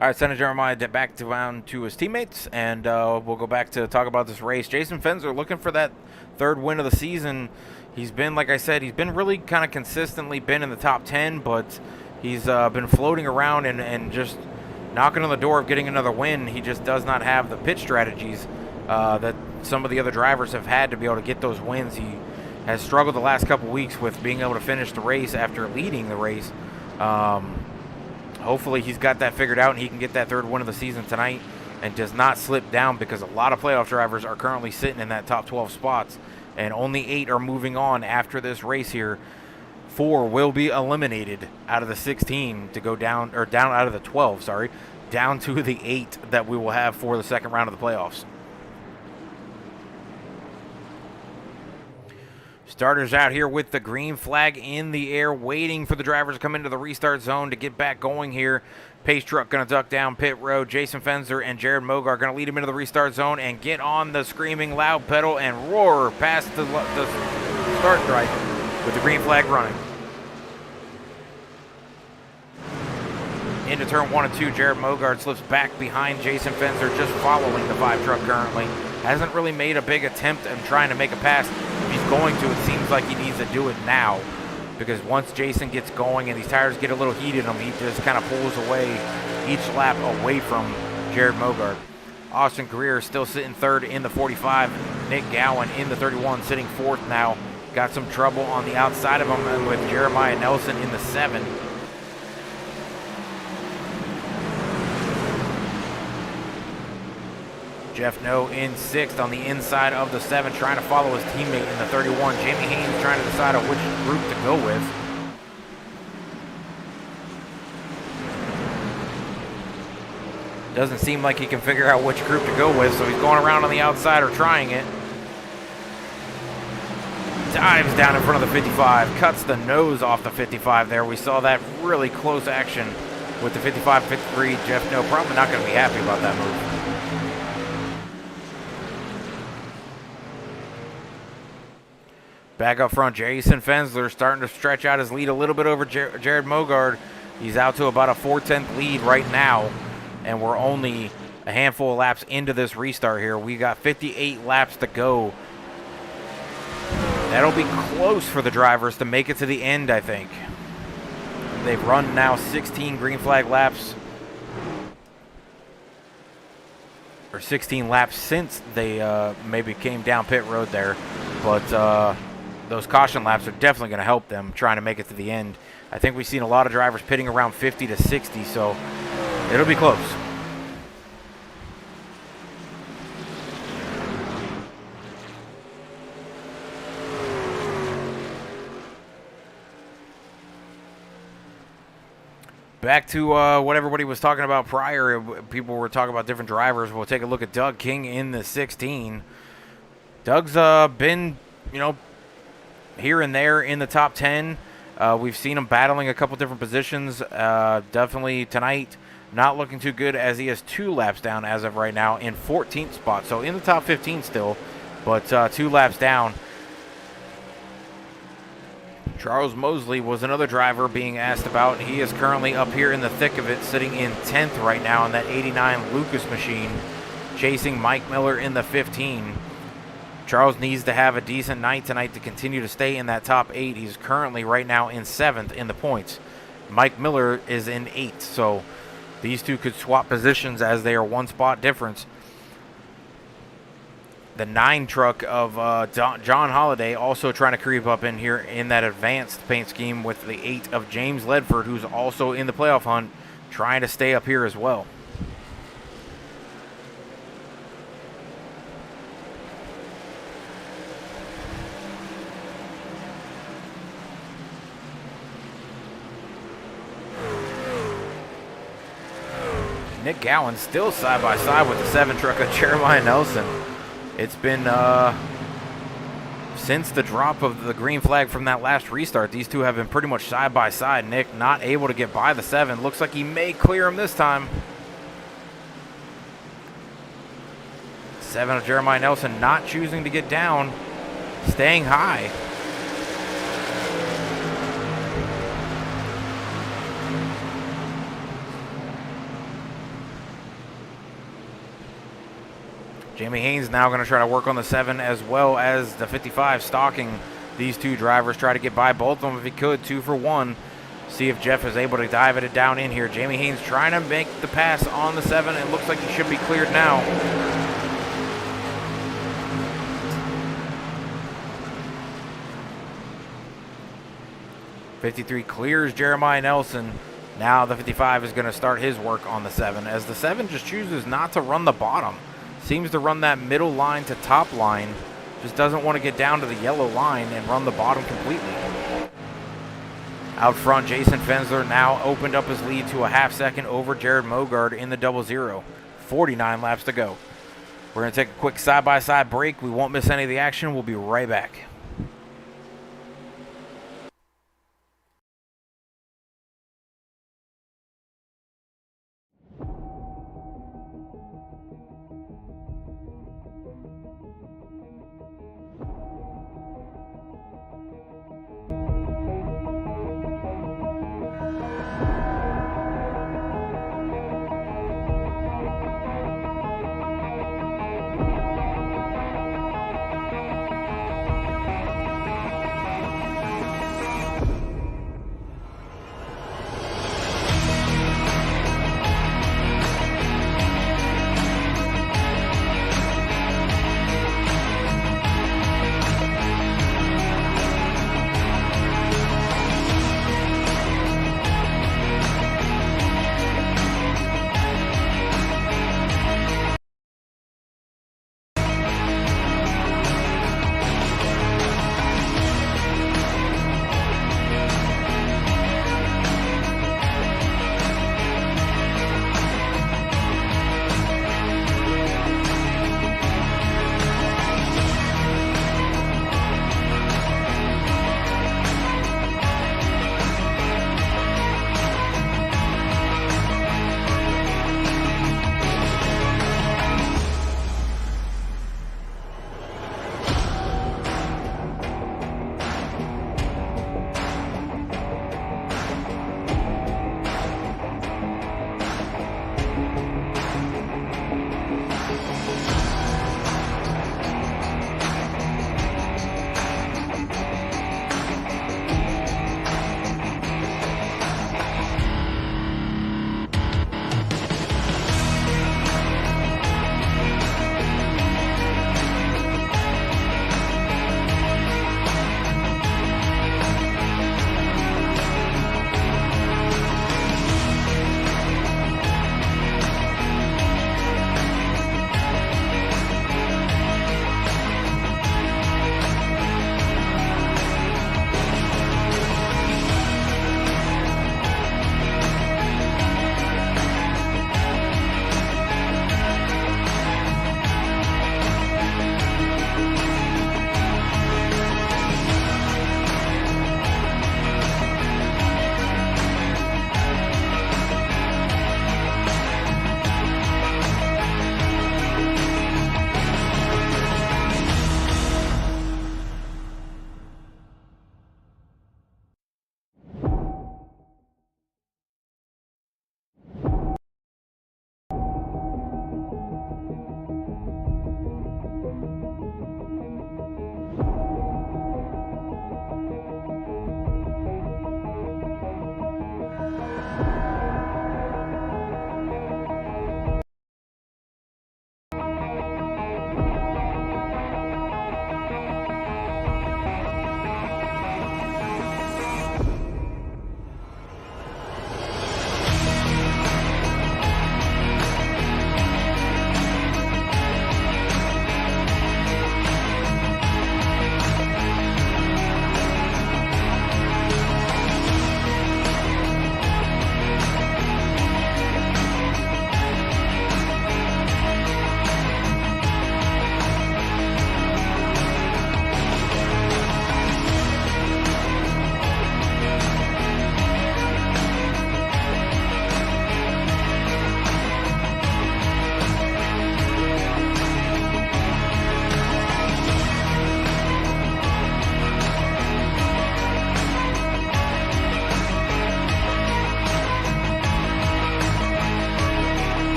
right, Senator Jeremiah back down to his teammates, and we'll go back to talk about this race. Jason Fenzer looking for that 3rd win of the season. He's been, like I said, he's been really kind of consistently been in the top 10, but he's been floating around and just knocking on the door of getting another win. He just does not have the pit strategies that some of the other drivers have had to be able to get those wins. He has struggled the last couple weeks with being able to finish the race after leading the race. Hopefully he's got that figured out and he can get that 3rd win of the season tonight and does not slip down, because a lot of playoff drivers are currently sitting in that top 12 spots, and only 8 are moving on after this race here. 4 will be eliminated out of the 16 to go down, or down out of the 12, sorry, down to the 8 that we will have for the 2nd round of the playoffs. Starters out here with the green flag in the air, waiting for the drivers to come into the restart zone to get back going here. Pace truck going to duck down pit road. Jason Fenzer and Jared Mogar going to lead him into the restart zone and get on the screaming loud pedal and roar past the start stripe with the green flag running. Into turn 1 and 2, Jared Mogard slips back behind Jason Fenzer, just following the 5 truck currently. Hasn't really made a big attempt in trying to make a pass. he's going to, it seems like he needs to do it now, because once Jason gets going and these tires get a little heat in him, he just kind of pulls away each lap away from Jared Mogart. Austin Greer still sitting third in the 45. Nick Gowan in the 31 sitting fourth now. Got some trouble on the outside of him with Jeremiah Nelson in the 7. Jeff No in 6th on the inside of the 7, trying to follow his teammate in the 31. Jamie Haynes trying to decide on which group to go with. Doesn't seem like he can figure out which group to go with, so he's going around on the outside or trying it. Dives down in front of the 55, cuts the nose off the 55 there. We saw that really close action with the 55-53. Jeff No probably not going to be happy about that move. Back up front, Jason Fensler starting to stretch out his lead a little bit over Jared Mogard. He's out to about a 4/10 lead right now, and we're only a handful of laps into this restart here. We got 58 laps to go. That'll be close for the drivers to make it to the end, I think. They've run now 16 green flag laps, or 16 laps since they maybe came down pit road there, but those caution laps are definitely going to help them trying to make it to the end. I think we've seen a lot of drivers pitting around 50 to 60, so it'll be close. Back to what everybody was talking about prior. People were talking about different drivers. We'll take a look at Doug King in the 16. Doug's been, here and there in the top 10. We've seen him battling a couple different positions. Definitely tonight, not looking too good as he has 2 laps down as of right now in 14th spot. So in the top 15 still, but 2 laps down. Charles Mosley was another driver being asked about. He is currently up here in the thick of it, sitting in 10th right now in that 89 Lucas machine, chasing Mike Miller in the 15. Charles needs to have a decent night tonight to continue to stay in that top 8. He's currently right now in 7th in the points. Mike Miller is in 8th, so these two could swap positions as they are 1 spot difference. The 9 truck of John Holiday also trying to creep up in here in that advanced paint scheme with the 8 of James Ledford, who's also in the playoff hunt, trying to stay up here as well. Nick Gowan still side by side with the 7 truck of Jeremiah Nelson. It's been since the drop of the green flag from that last restart, these two have been pretty much side by side. Nick not able to get by the 7. Looks like he may clear him this time. 7 of Jeremiah Nelson not choosing to get down, staying high. Jamie Haynes now going to try to work on the 7 as well as the 55, stalking these two drivers. Try to get by both of them if he could, 2 for 1. See if Jeff is able to dive it down in here. Jamie Haynes trying to make the pass on the 7. It looks like he should be cleared now. '53 clears Jeremiah Nelson. Now the 55 is going to start his work on the 7, as the 7 just chooses not to run the bottom. Seems to run that middle line to top line. Just doesn't want to get down to the yellow line and run the bottom completely. Out front, Jason Fensler now opened up his lead to a half-second over Jared Mogard in the 00. 49 laps to go. We're going to take a quick side-by-side break. We won't miss any of the action. We'll be right back.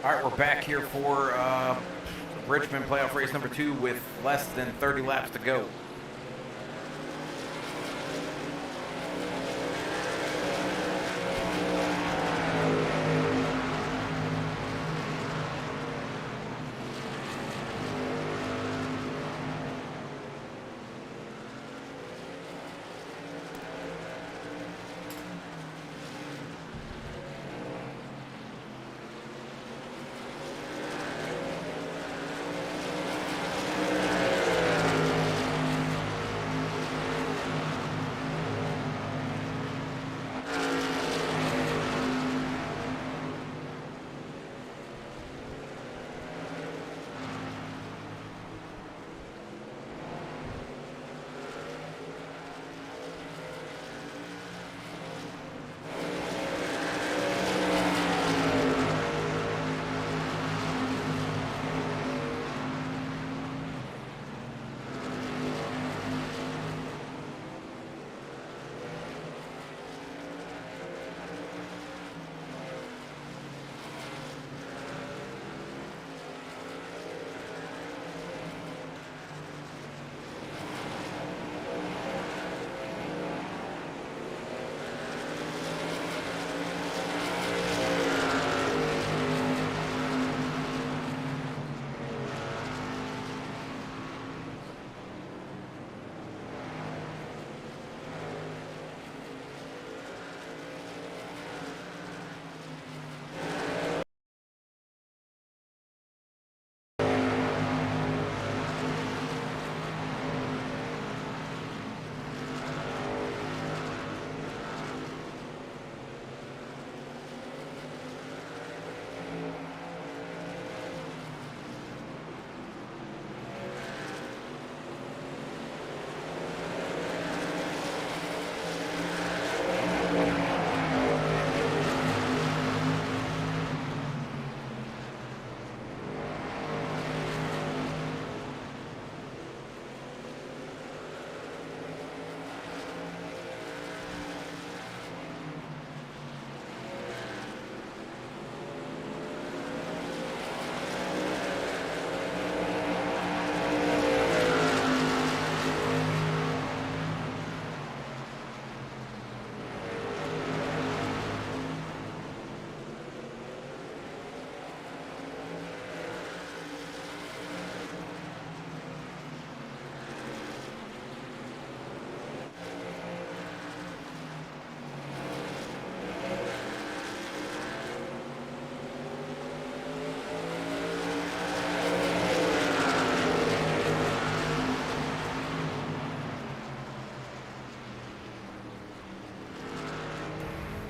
All right, we're back here for Richmond playoff race number 2 with less than 30 laps to go.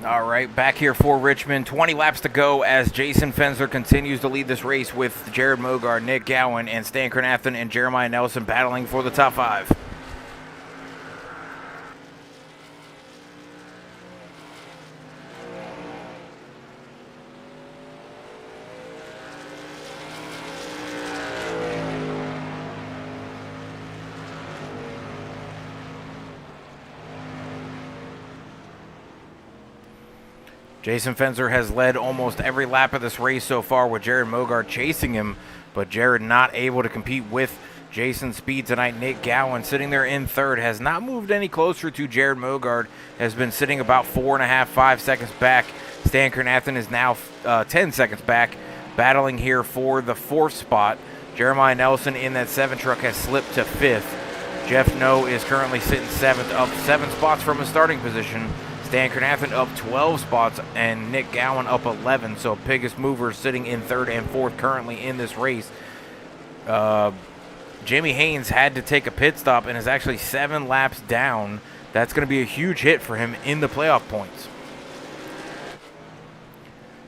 All right, back here for Richmond. 20 laps to go as Jason Fensler continues to lead this race with Jared Mogard, Nick Gowan, and Stan Kernathan and Jeremiah Nelson battling for the top 5. Jason Fensler has led almost every lap of this race so far with Jared Mogard chasing him, but Jared not able to compete with Jason's speed tonight. Nick Gowan sitting there in third has not moved any closer to Jared Mogard, has been sitting about 4.5, 5 seconds back. Stan Kernathan is now 10 seconds back, battling here for the 4th spot. Jeremiah Nelson in that 7 truck has slipped to 5th. Jeff No is currently sitting 7th, up 7 spots from his starting position. Stan Kernathan up 12 spots and Nick Gowan up 11. So biggest movers sitting in 3rd and 4th currently in this race. Jamie Haynes had to take a pit stop and is actually 7 laps down. That's going to be a huge hit for him in the playoff points.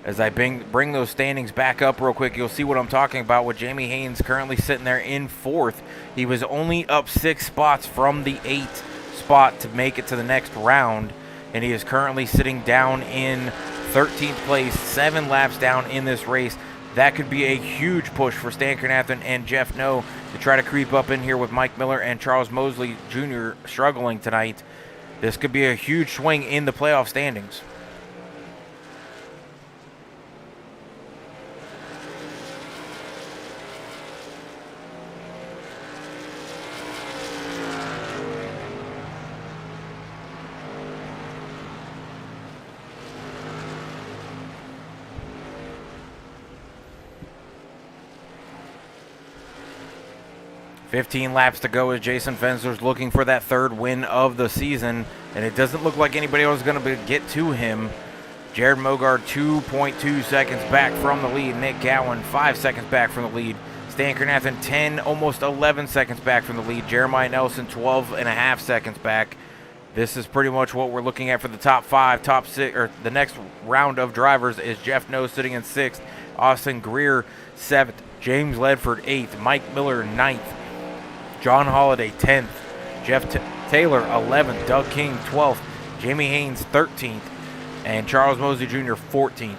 As I bring those standings back up real quick, you'll see what I'm talking about with Jamie Haynes currently sitting there in 4th. He was only up 6 spots from the 8th spot to make it to the next round, and he is currently sitting down in 13th place, 7 laps down in this race. That could be a huge push for Stan Kernathan and Jeff No to try to creep up in here with Mike Miller and Charles Mosley Jr. struggling tonight. This could be a huge swing in the playoff standings. 15 laps to go as Jason Fensler's looking for that third win of the season, and it doesn't look like anybody else is going to get to him. Jared Mogard 2.2 seconds back from the lead. Nick Gowan 5 seconds back from the lead. Stan Kernathan 10, almost 11 seconds back from the lead. Jeremiah Nelson 12.5 seconds back. This is pretty much what we're looking at for the top 5, top 6, or the next round of drivers is Jeff Nose sitting in 6th, Austin Greer 7th, James Ledford 8th, Mike Miller 9th, John Holliday 10th, Jeff Taylor 11th, Doug King 12th, Jamie Haynes 13th, and Charles Mosley Jr. 14th.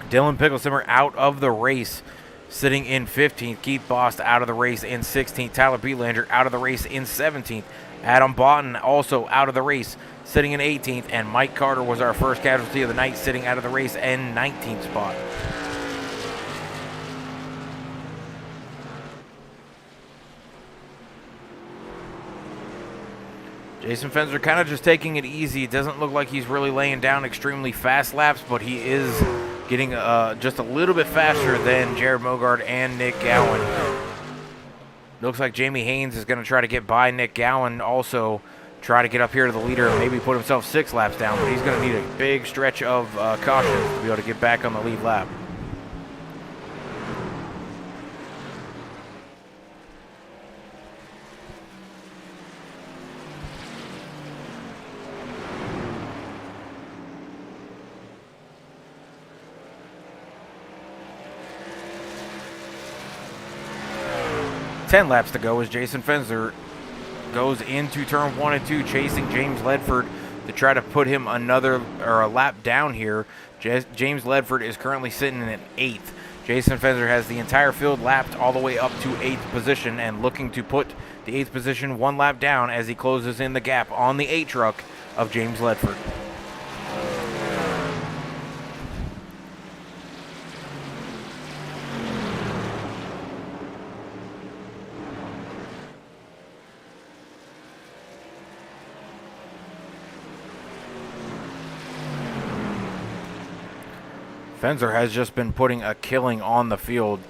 Dylan Picklesimmer out of the race, sitting in 15th. Keith Bost out of the race in 16th. Tyler Beelander out of the race in 17th. Adam Boughton also out of the race, sitting in 18th. And Mike Carter was our first casualty of the night, sitting out of the race in 19th spot. Jason Fensler kind of just taking it easy. It doesn't look like he's really laying down extremely fast laps, but he is getting just a little bit faster than Jared Mogard and Nick Gowan. Looks like Jamie Haynes is going to try to get by Nick Gowan, also try to get up here to the leader and maybe put himself 6 laps down, but he's going to need a big stretch of caution to be able to get back on the lead lap. Ten laps to go as Jason Fensler goes into turn 1 and 2, chasing James Ledford to try to put him a lap down here. James Ledford is currently sitting in 8th. Jason Fensler has the entire field lapped all the way up to 8th position and looking to put the 8th position 1 lap down as he closes in the gap on the 8 truck of James Ledford. Fensler has just been putting a killing on the field.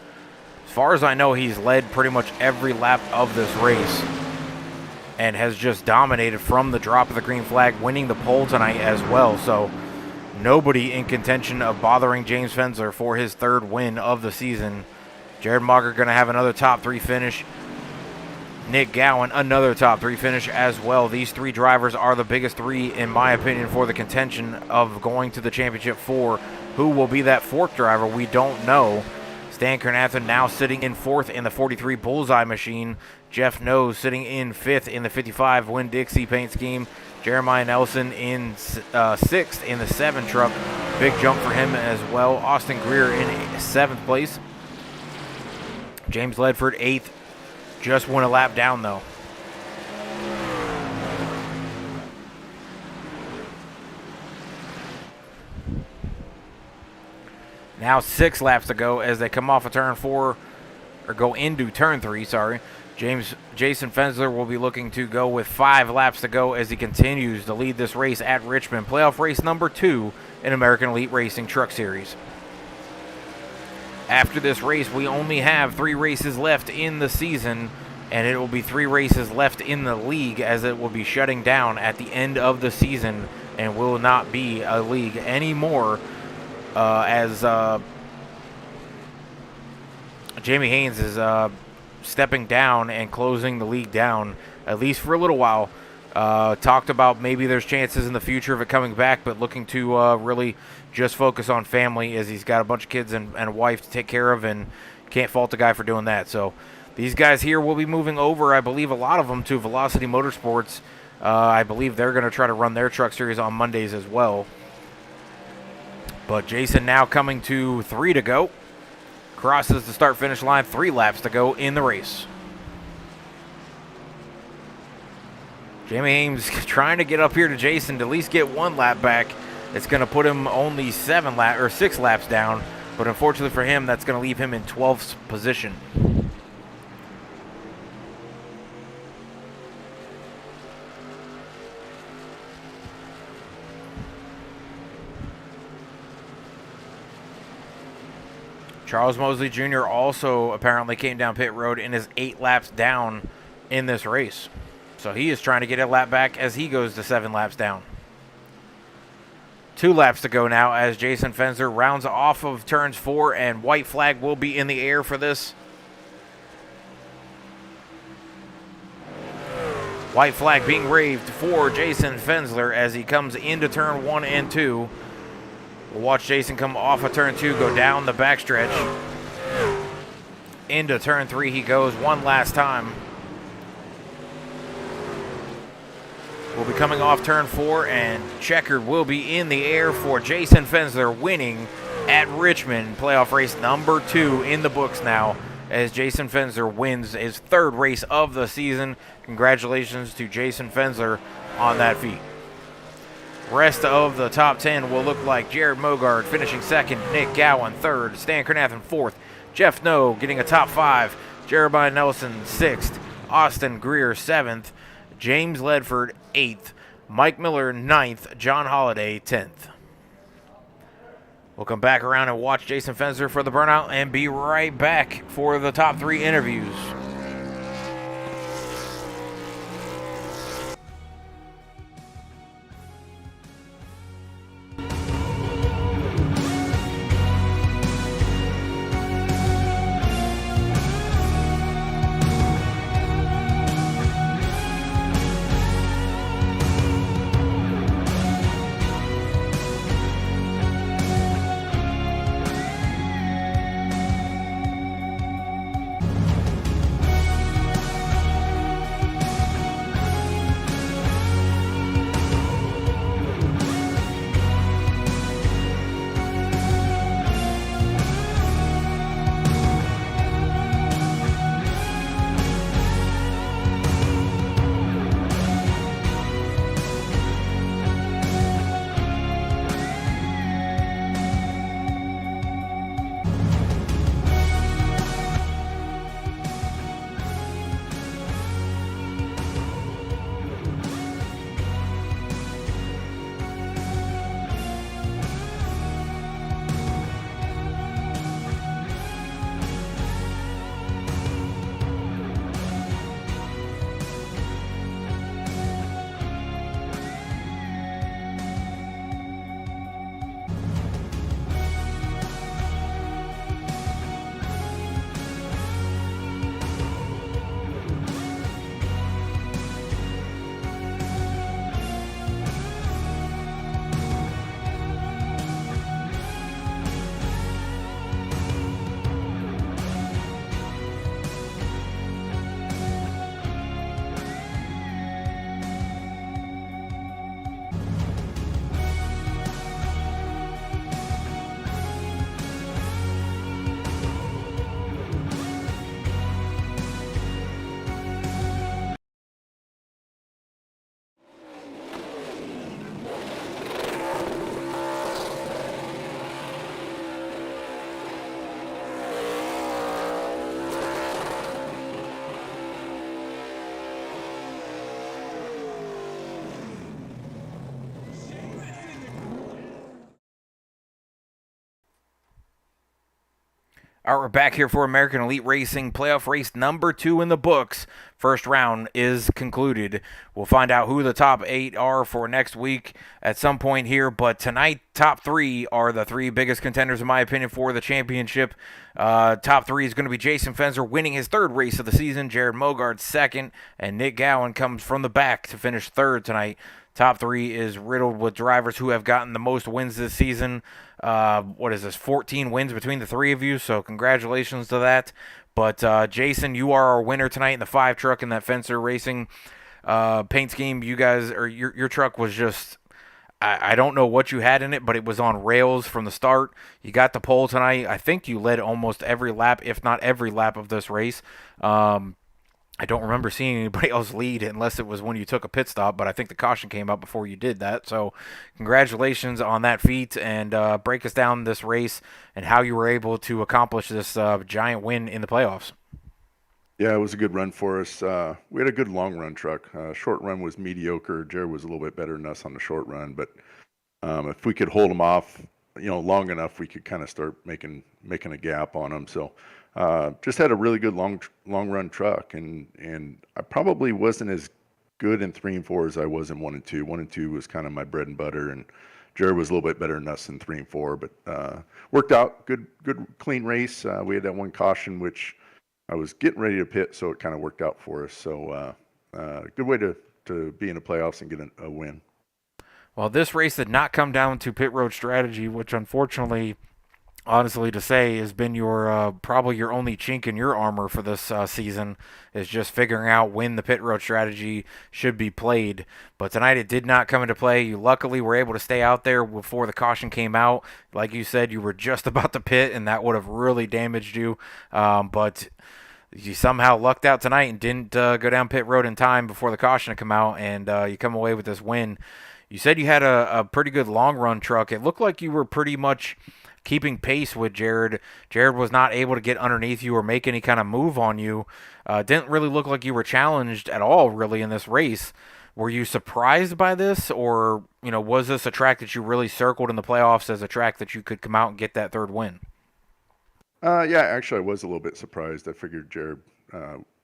As far as I know, he's led pretty much every lap of this race and has just dominated from the drop of the green flag, winning the pole tonight as well. So nobody in contention of bothering James Fensler for his 3rd win of the season. Jared Mogger going to have another top 3 finish. Nick Gowan, another top 3 finish as well. These 3 drivers are the biggest 3, in my opinion, for the contention of going to the championship 4. Who will be that 4th driver, we don't know. Stan Kernathan now sitting in 4th in the 43 Bullseye machine. Jeff Nose sitting in 5th in the 55 Winn-Dixie paint scheme. Jeremiah Nelson in 6th in the 7 truck. Big jump for him as well. Austin Greer in 7th place. James Ledford 8th. Just went a lap down though. Now 6 laps to go as they come off of turn 4, or go into turn 3, sorry. Jason Fensler will be looking to go with 5 laps to go as he continues to lead this race at Richmond. Playoff race number 2 in American Elite Racing Truck Series. After this race, we only have 3 races left in the season, and it will be 3 races left in the league as it will be shutting down at the end of the season and will not be a league anymore. As Jamie Haynes is stepping down and closing the league down, at least for a little while. Talked about maybe there's chances in the future of it coming back, but looking to really just focus on family as he's got a bunch of kids and a wife to take care of, and can't fault the guy for doing that. So these guys here will be moving over, I believe, a lot of them to Velocity Motorsports. I believe they're going to try to run their truck series on Mondays as well. But Jason now coming to 3 to go. Crosses the start-finish line, 3 laps to go in the race. Jamie Ames trying to get up here to Jason to at least get 1 lap back. It's going to put him only 6 laps down. But unfortunately for him, that's going to leave him in 12th position. Charles Mosley Jr. also apparently came down pit road and is 8 laps down in this race. So he is trying to get a lap back as he goes to 7 laps down. 2 laps to go now as Jason Fenzer rounds off of turns 4, and white flag will be in the air for this. White flag being waved for Jason Fensler as he comes into turn 1 and 2. We'll watch Jason come off of turn 2, go down the backstretch. Into turn 3 he goes one last time. We'll be coming off turn 4, and checkered will be in the air for Jason Fensler, winning at Richmond. Playoff race number 2 in the books now, as Jason Fensler wins his 3rd race of the season. Congratulations to Jason Fensler on that feat. Rest of the top 10 will look like Jared Mogard finishing 2nd, Nick Gowan 3rd, Stan Kernathan 4th, Jeff No getting a top 5, Jeremiah Nelson 6th, Austin Greer 7th, James Ledford 8th, Mike Miller 9th, John Holliday 10th. We'll come back around and watch Jason Fensler for the burnout and be right back for the top 3 interviews. All right, we're back here for American Elite Racing playoff race number 2 in the books. First round is concluded. We'll find out who the top 8 are for next week at some point here. But tonight, top 3 are the 3 biggest contenders, in my opinion, for the championship. Top 3 is going to be Jason Fenzer winning his 3rd race of the season, Jared Mogard 2nd, and Nick Gowan comes from the back to finish 3rd tonight. Top 3 is riddled with drivers who have gotten the most wins this season. 14 wins between the 3 of you, so congratulations to that. But Jason, you are our winner tonight in the 5 truck in that Fencer Racing paint scheme. You guys, or your truck was just, I don't know what you had in it, but it was on rails from the start. You got the pole tonight. I think you led almost every lap, if not every lap of this race. I don't remember seeing anybody else lead unless it was when you took a pit stop, but I think the caution came out before you did that. So congratulations on that feat, and break us down this race and how you were able to accomplish this giant win in the playoffs. Yeah, it was a good run for us. We had a good long run truck. Short run was mediocre. Jared was a little bit better than us on the short run, but if we could hold them off long enough we could kind of start making a gap on them. So just had a really good long run truck, and I probably wasn't as good in 3 and 4 as I was in 1 and 2. 1 and 2 was kind of my bread and butter, and Jared was a little bit better than us in 3 and 4, but worked out. Good clean race. We had that one caution which I was getting ready to pit, so it kind of worked out for us. So good way to be in the playoffs and get a win. Well, this race did not come down to pit road strategy, which unfortunately, honestly to say, has been your probably your only chink in your armor for this season, is just figuring out when the pit road strategy should be played. But tonight it did not come into play. You luckily were able to stay out there before the caution came out. Like you said, you were just about to pit, and that would have really damaged you. But you somehow lucked out tonight and didn't go down pit road in time before the caution had come out, and you come away with this win. You said you had a pretty good long run truck. It looked like you were pretty much keeping pace with Jared. Jared was not able to get underneath you or make any kind of move on you. Didn't really look like you were challenged at all, really, in this race. Were you surprised by this, or was this a track that you really circled in the playoffs as a track that you could come out and get that third win? Yeah, actually, I was a little bit surprised. I figured Jared,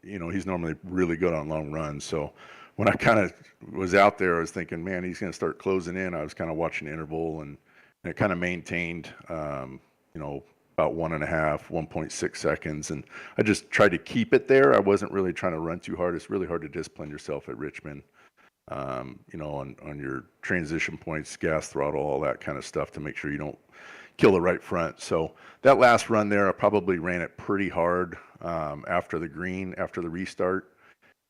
he's normally really good on long runs. So when I kind of was out there, I was thinking, man, he's going to start closing in. I was kind of watching the interval, and it kind of maintained, about 1.5, 1.6 seconds. And I just tried to keep it there. I wasn't really trying to run too hard. It's really hard to discipline yourself at Richmond, on your transition points, gas throttle, all that kind of stuff to make sure you don't kill the right front. So that last run there, I probably ran it pretty hard after the restart.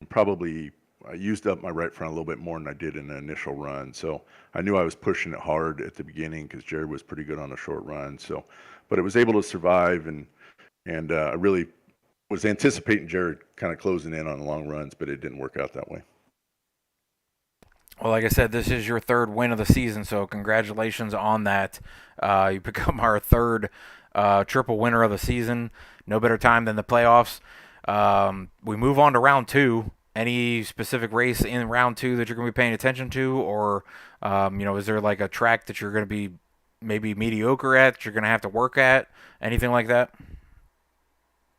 Probably I used up my right front a little bit more than I did in the initial run. So I knew I was pushing it hard at the beginning because Jared was pretty good on a short run. So, but it was able to survive, and I really was anticipating Jared kind of closing in on the long runs, but it didn't work out that way. Well, like I said, this is your third win of the season, so congratulations on that. You become our third triple winner of the season. No better time than the playoffs. We move on to round 2. Any specific race in round 2 that you're going to be paying attention to, or is there like a track that you're going to be maybe mediocre at, that you're going to have to work at, anything like that?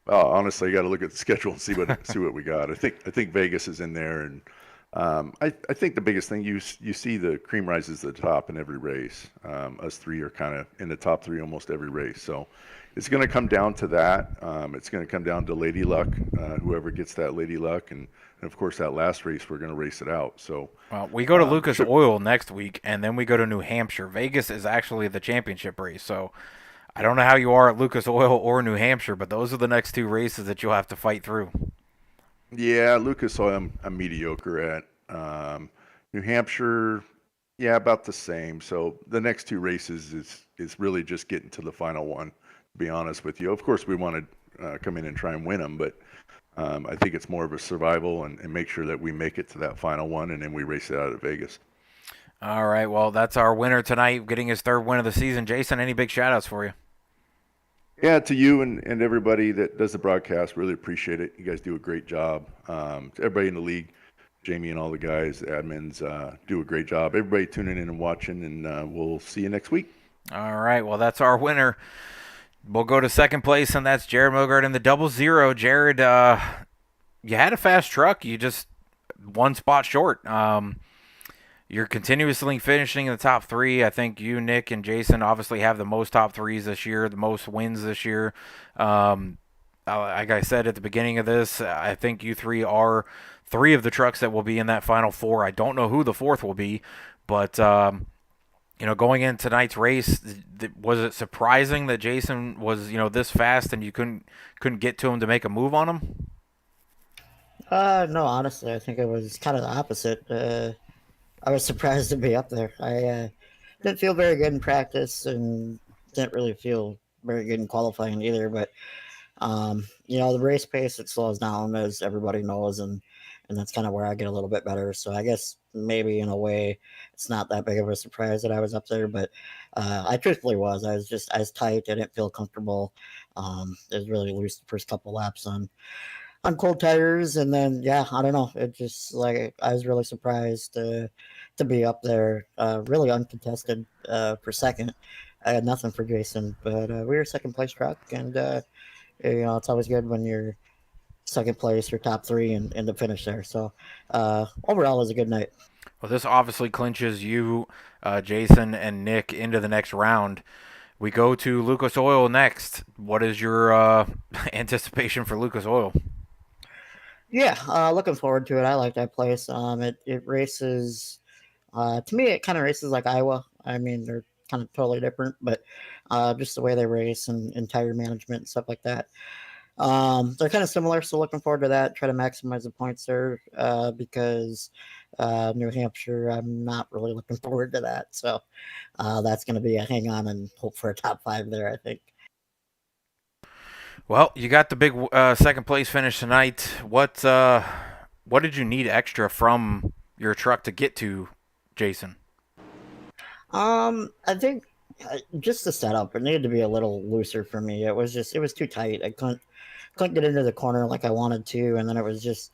Honestly, you got to look at the schedule and see what we got. I think Vegas is in there, and I think the biggest thing you see the cream rises to the top in every race. Us three are kind of in the top 3 almost every race, so it's going to come down to that. It's going to come down to Lady Luck, whoever gets that Lady Luck, and of course that last race we're going to race it out. So we go to Lucas Oil next week, and then we go to New Hampshire. Vegas is actually the championship race, so I don't know how you are at Lucas Oil or New Hampshire, but those are the next 2 races that you'll have to fight through. Yeah, Lucas Oil I'm mediocre at. New Hampshire, yeah, about the same. So the next 2 races is really just getting to the final one, to be honest with you. Of course, we want to come in and try and win them, but I think it's more of a survival and make sure that we make it to that final one, and then we race it out of Vegas. All right, well, that's our winner tonight, getting his 3rd win of the season. Jason, any big shout-outs for you? Yeah, to you and everybody that does the broadcast, really appreciate it. You guys do a great job. To everybody in the league, Jamie and all the guys, the admins, do a great job. Everybody tuning in and watching, and we'll see you next week. All right, well, that's our winner. We'll go to 2nd place, and that's Jared Mogart in the 00. Jared, you had a fast truck. You just 1 spot short. You're continuously finishing in the top 3. I think you, Nick, and Jason obviously have the most top 3s this year, the most wins this year. Like I said at the beginning of this, I think you 3 are 3 of the trucks that will be in that final 4. I don't know who the 4th will be, but going into tonight's race, was it surprising that Jason was this fast and you couldn't get to him to make a move on him? No, honestly, I think it was kind of the opposite. I was surprised to be up there. I didn't feel very good in practice and didn't really feel very good in qualifying either. But the race pace, it slows down, as everybody knows, and that's kind of where I get a little bit better. So I guess maybe in a way it's not that big of a surprise that I was up there, but I truthfully was. I was tight. I didn't feel comfortable. It was really loose the first couple laps on cold tires, and then I don't know. It just I was really surprised to be up there, really uncontested for 2nd. I had nothing for Jason, but we were second place truck, and it's always good when you're second place or top three in the finish there. So overall, it was a good night. Well, this obviously clinches you, Jason, and Nick into the next round. We go to Lucas Oil next. What is your anticipation for Lucas Oil? Yeah, looking forward to it. I like that place. It races. To me, it kind of races like Iowa. I mean, they're kind of totally different, but just the way they race and tire management and stuff like that. They're kind of similar, so looking forward to that. Try to maximize the points there because New Hampshire, I'm not really looking forward to that. So that's going to be a hang on and hope for a top 5 there, I think. Well, you got the big second place finish tonight. What did you need extra from your truck to get to, Jason? I think just the setup. It needed to be a little looser for me. It was too tight. I couldn't get into the corner like I wanted to, and then it was just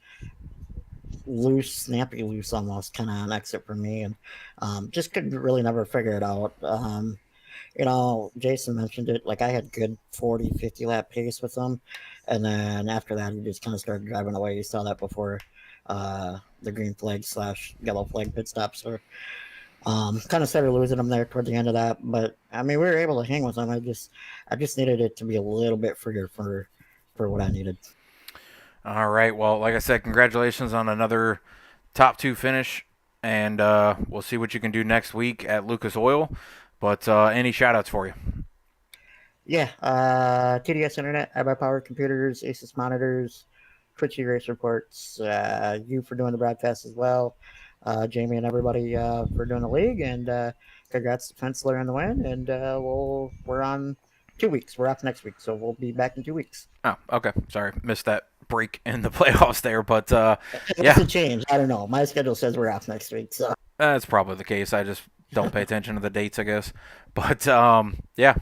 loose, snappy loose almost kind of an exit for me, and just couldn't really never figure it out. Jason mentioned it, like I had good 40-50 lap pace with him, and then after that he just kind of started driving away. You saw that before the green flag / yellow flag pit stop, so kind of started losing him there toward the end of that. But I mean, we were able to hang with him. I just needed it to be a little bit freer for what I needed. All right. Well, like I said, congratulations on another top 2 finish, and we'll see what you can do next week at Lucas Oil. But any shout-outs for you? Yeah, TDS Internet, I Buy Power Computers, Asus Monitors, Twitchy Race Reports, you for doing the broadcast as well, Jamie and everybody for doing the league, and congrats to Fensler in the win, and we're on 2 weeks. We're off next week, so we'll be back in 2 weeks. Oh, okay. Sorry, missed that break in the playoffs there, but It's a change. I don't know. My schedule says we're off next week, so that's probably the case. I just don't pay attention to the dates, I guess. But yeah,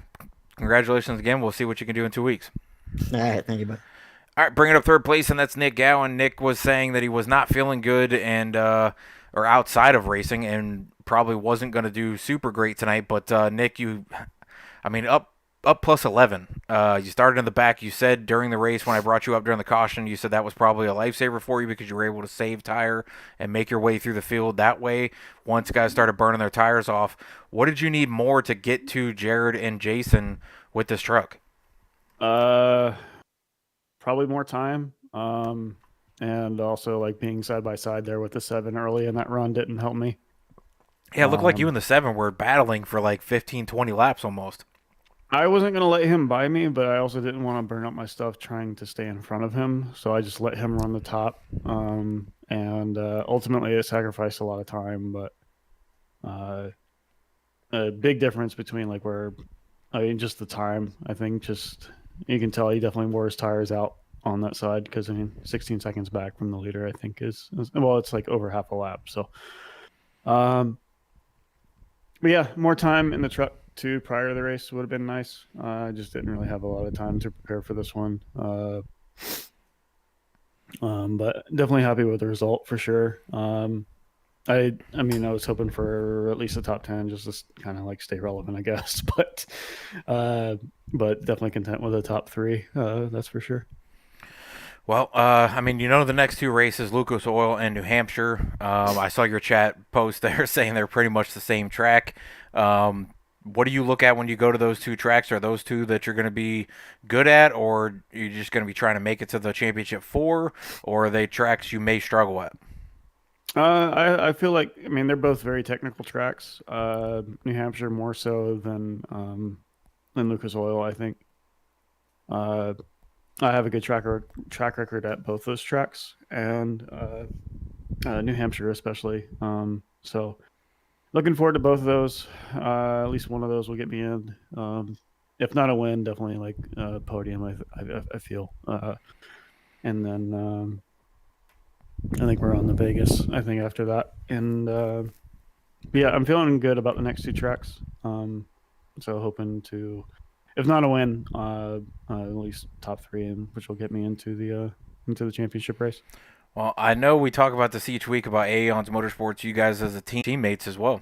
congratulations again. We'll see what you can do in 2 weeks. All right, thank you, bud. All right, bringing up third place, and that's Nick Gowan. Nick was saying that he was not feeling good and or outside of racing, and probably wasn't going to do super great tonight. But Nick, up plus 11. You started in the back. You said during the race when I brought you up during the caution, you said that was probably a lifesaver for you because you were able to save tire and make your way through the field that way once guys started burning their tires off. What did you need more to get to Jared and Jason with this truck? Probably more time. And also like being side by side there with the 7 early in that run didn't help me. Yeah, it looked like you and the 7 were battling for like 15, 20 laps almost. I wasn't going to let him by me, but I also didn't want to burn up my stuff trying to stay in front of him. So I just let him run the top. And ultimately it sacrificed a lot of time, but a big difference between just the time. I think just you can tell he definitely wore his tires out on that side because 16 seconds back from the leader, I think is it's like over half a lap. So, but yeah, more time in the truck too prior to the race would have been nice. I just didn't really have a lot of time to prepare for this one. But definitely happy with the result for sure. I was hoping for at least a top 10 just to kind of like stay relevant, I guess. But definitely content with a top 3. That's for sure. Well, the next 2 races, Lucas Oil and New Hampshire. I saw your chat post there saying they're pretty much the same track. What do you look at when you go to those 2 tracks? Are those 2 that you're going to be good at, or are you just going to be trying to make it to the championship 4, or are they tracks you may struggle at? I feel like, they're both very technical tracks. New Hampshire more so than Lucas Oil, I think. I have a good track record at both those tracks, and New Hampshire especially. So looking forward to both of those. At least one of those will get me in. If not a win, definitely like a podium. I feel, and then I think we're on the Vegas. I think after that, and yeah, I'm feeling good about the next 2 tracks. So hoping to, if not a win, at least top 3, which will get me into the championship race. Well, I know we talk about this each week about Aeon's Motorsports. You guys as a teammates as well.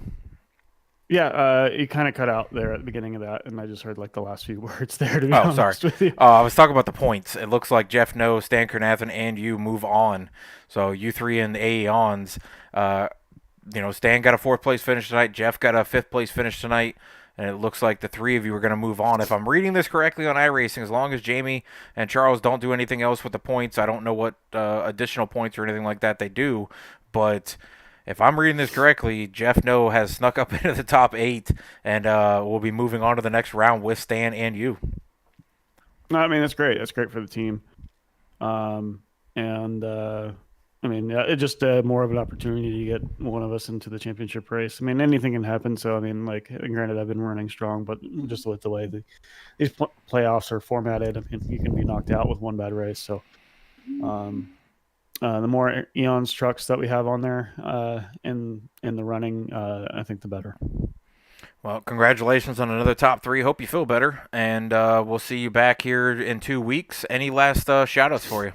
Yeah, you kind of cut out there at the beginning of that, and I just heard like the last few words there. To be Oh, sorry. honest with you. I was talking about the points. It looks like Jeff No, Stan Kernathan, and you move on. So you three in the AEONs. Stan got a 4th place finish tonight. Jeff got a 5th place finish tonight. And it looks like the 3 of you are going to move on. If I'm reading this correctly on iRacing, as long as Jamie and Charles don't do anything else with the points, I don't know what additional points or anything like that they do. But if I'm reading this correctly, Jeff No has snuck up into the top 8 and will be moving on to the next round with Stan and you. No, I mean that's great. That's great for the team. I mean, it's just more of an opportunity to get one of us into the championship race. I mean, anything can happen. So, I mean, like, granted, I've been running strong, but just with the way these playoffs are formatted, I mean, you can be knocked out with one bad race. So, the more Eons trucks that we have on there in the running, I think the better. Well, congratulations on another top 3. Hope you feel better, and we'll see you back here in 2 weeks. Any last shout-outs for you?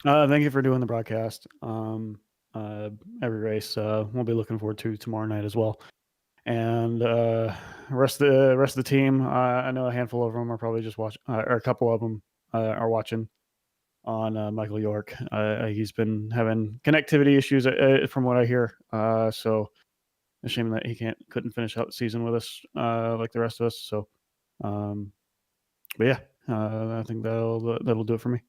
Thank you for doing the broadcast. Every race we'll be looking forward to tomorrow night as well. And rest of the team, I know a handful of them are probably just watching, or a couple of them are watching on Michael York. He's been having connectivity issues from what I hear. So a shame that he couldn't finish out the season with us like the rest of us. So, but yeah, I think that'll do it for me.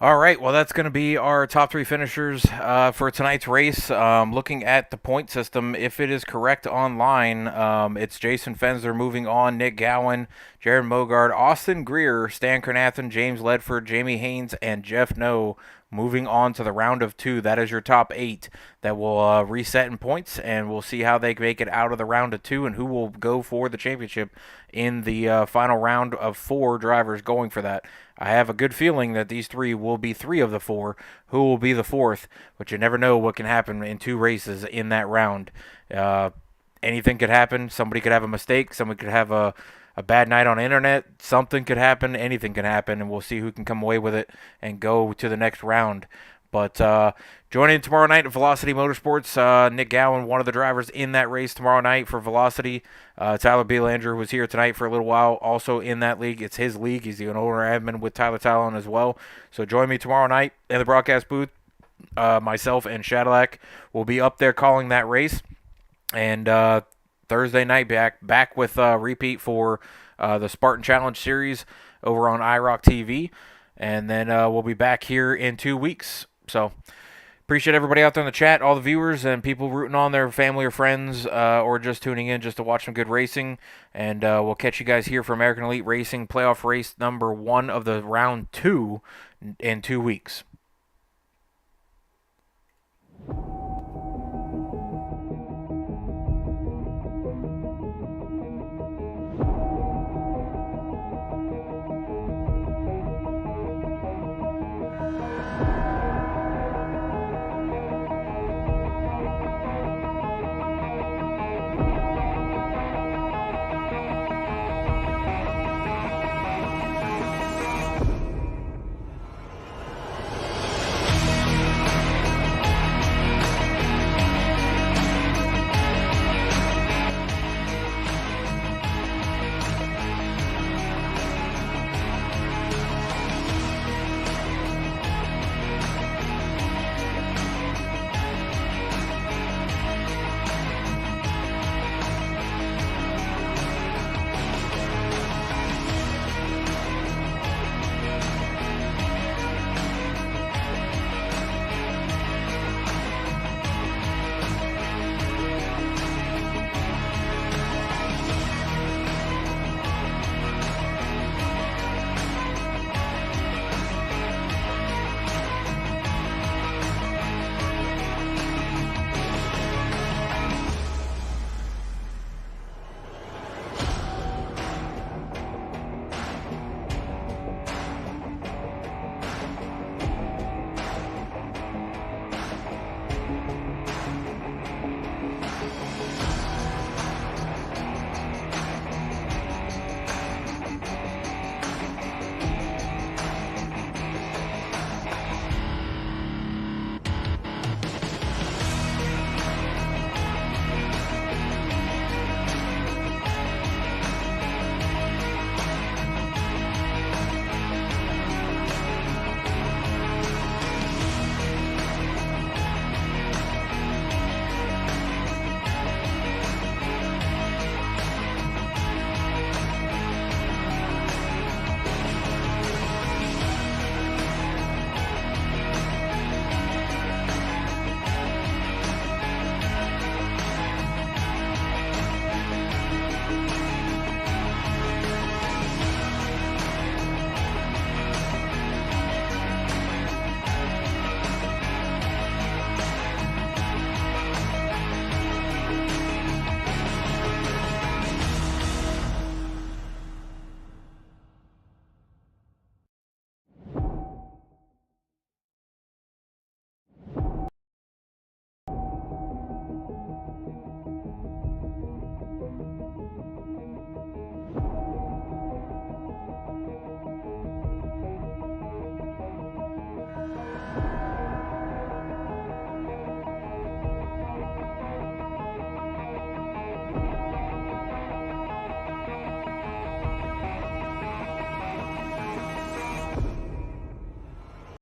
All right, well, that's going to be our top 3 finishers for tonight's race. Looking at the point system, if it is correct online, it's Jason Fensler moving on, Nick Gowan, Jared Mogard, Austin Greer, Stan Kernathan, James Ledford, Jamie Haynes, and Jeff No moving on to the round of 2. That is your top 8 that will reset in points, and we'll see how they make it out of the round of 2 and who will go for the championship in the final round of 4 drivers going for that. I have a good feeling that these 3 will be 3 of the 4. Who will be the 4th? But you never know what can happen in 2 races in that round. Anything could happen. Somebody could have a mistake. Somebody could have a bad night on the internet. Something could happen. Anything can happen, and we'll see who can come away with it and go to the next round. But join in tomorrow night at Velocity Motorsports. Nick Gowan, one of the drivers in that race tomorrow night for Velocity. Tyler Belanger was here tonight for a little while, also in that league. It's his league. He's the owner admin with Tyler Talon as well. So join me tomorrow night in the broadcast booth. Myself and Shadilak will be up there calling that race. And Thursday night back with repeat for the Spartan Challenge Series over on iRock TV. And then we'll be back here in 2 weeks. So appreciate everybody out there in the chat, all the viewers and people rooting on their family or friends or just tuning in just to watch some good racing. And we'll catch you guys here for American Elite Racing playoff race number 1 of the round 2 in 2 weeks.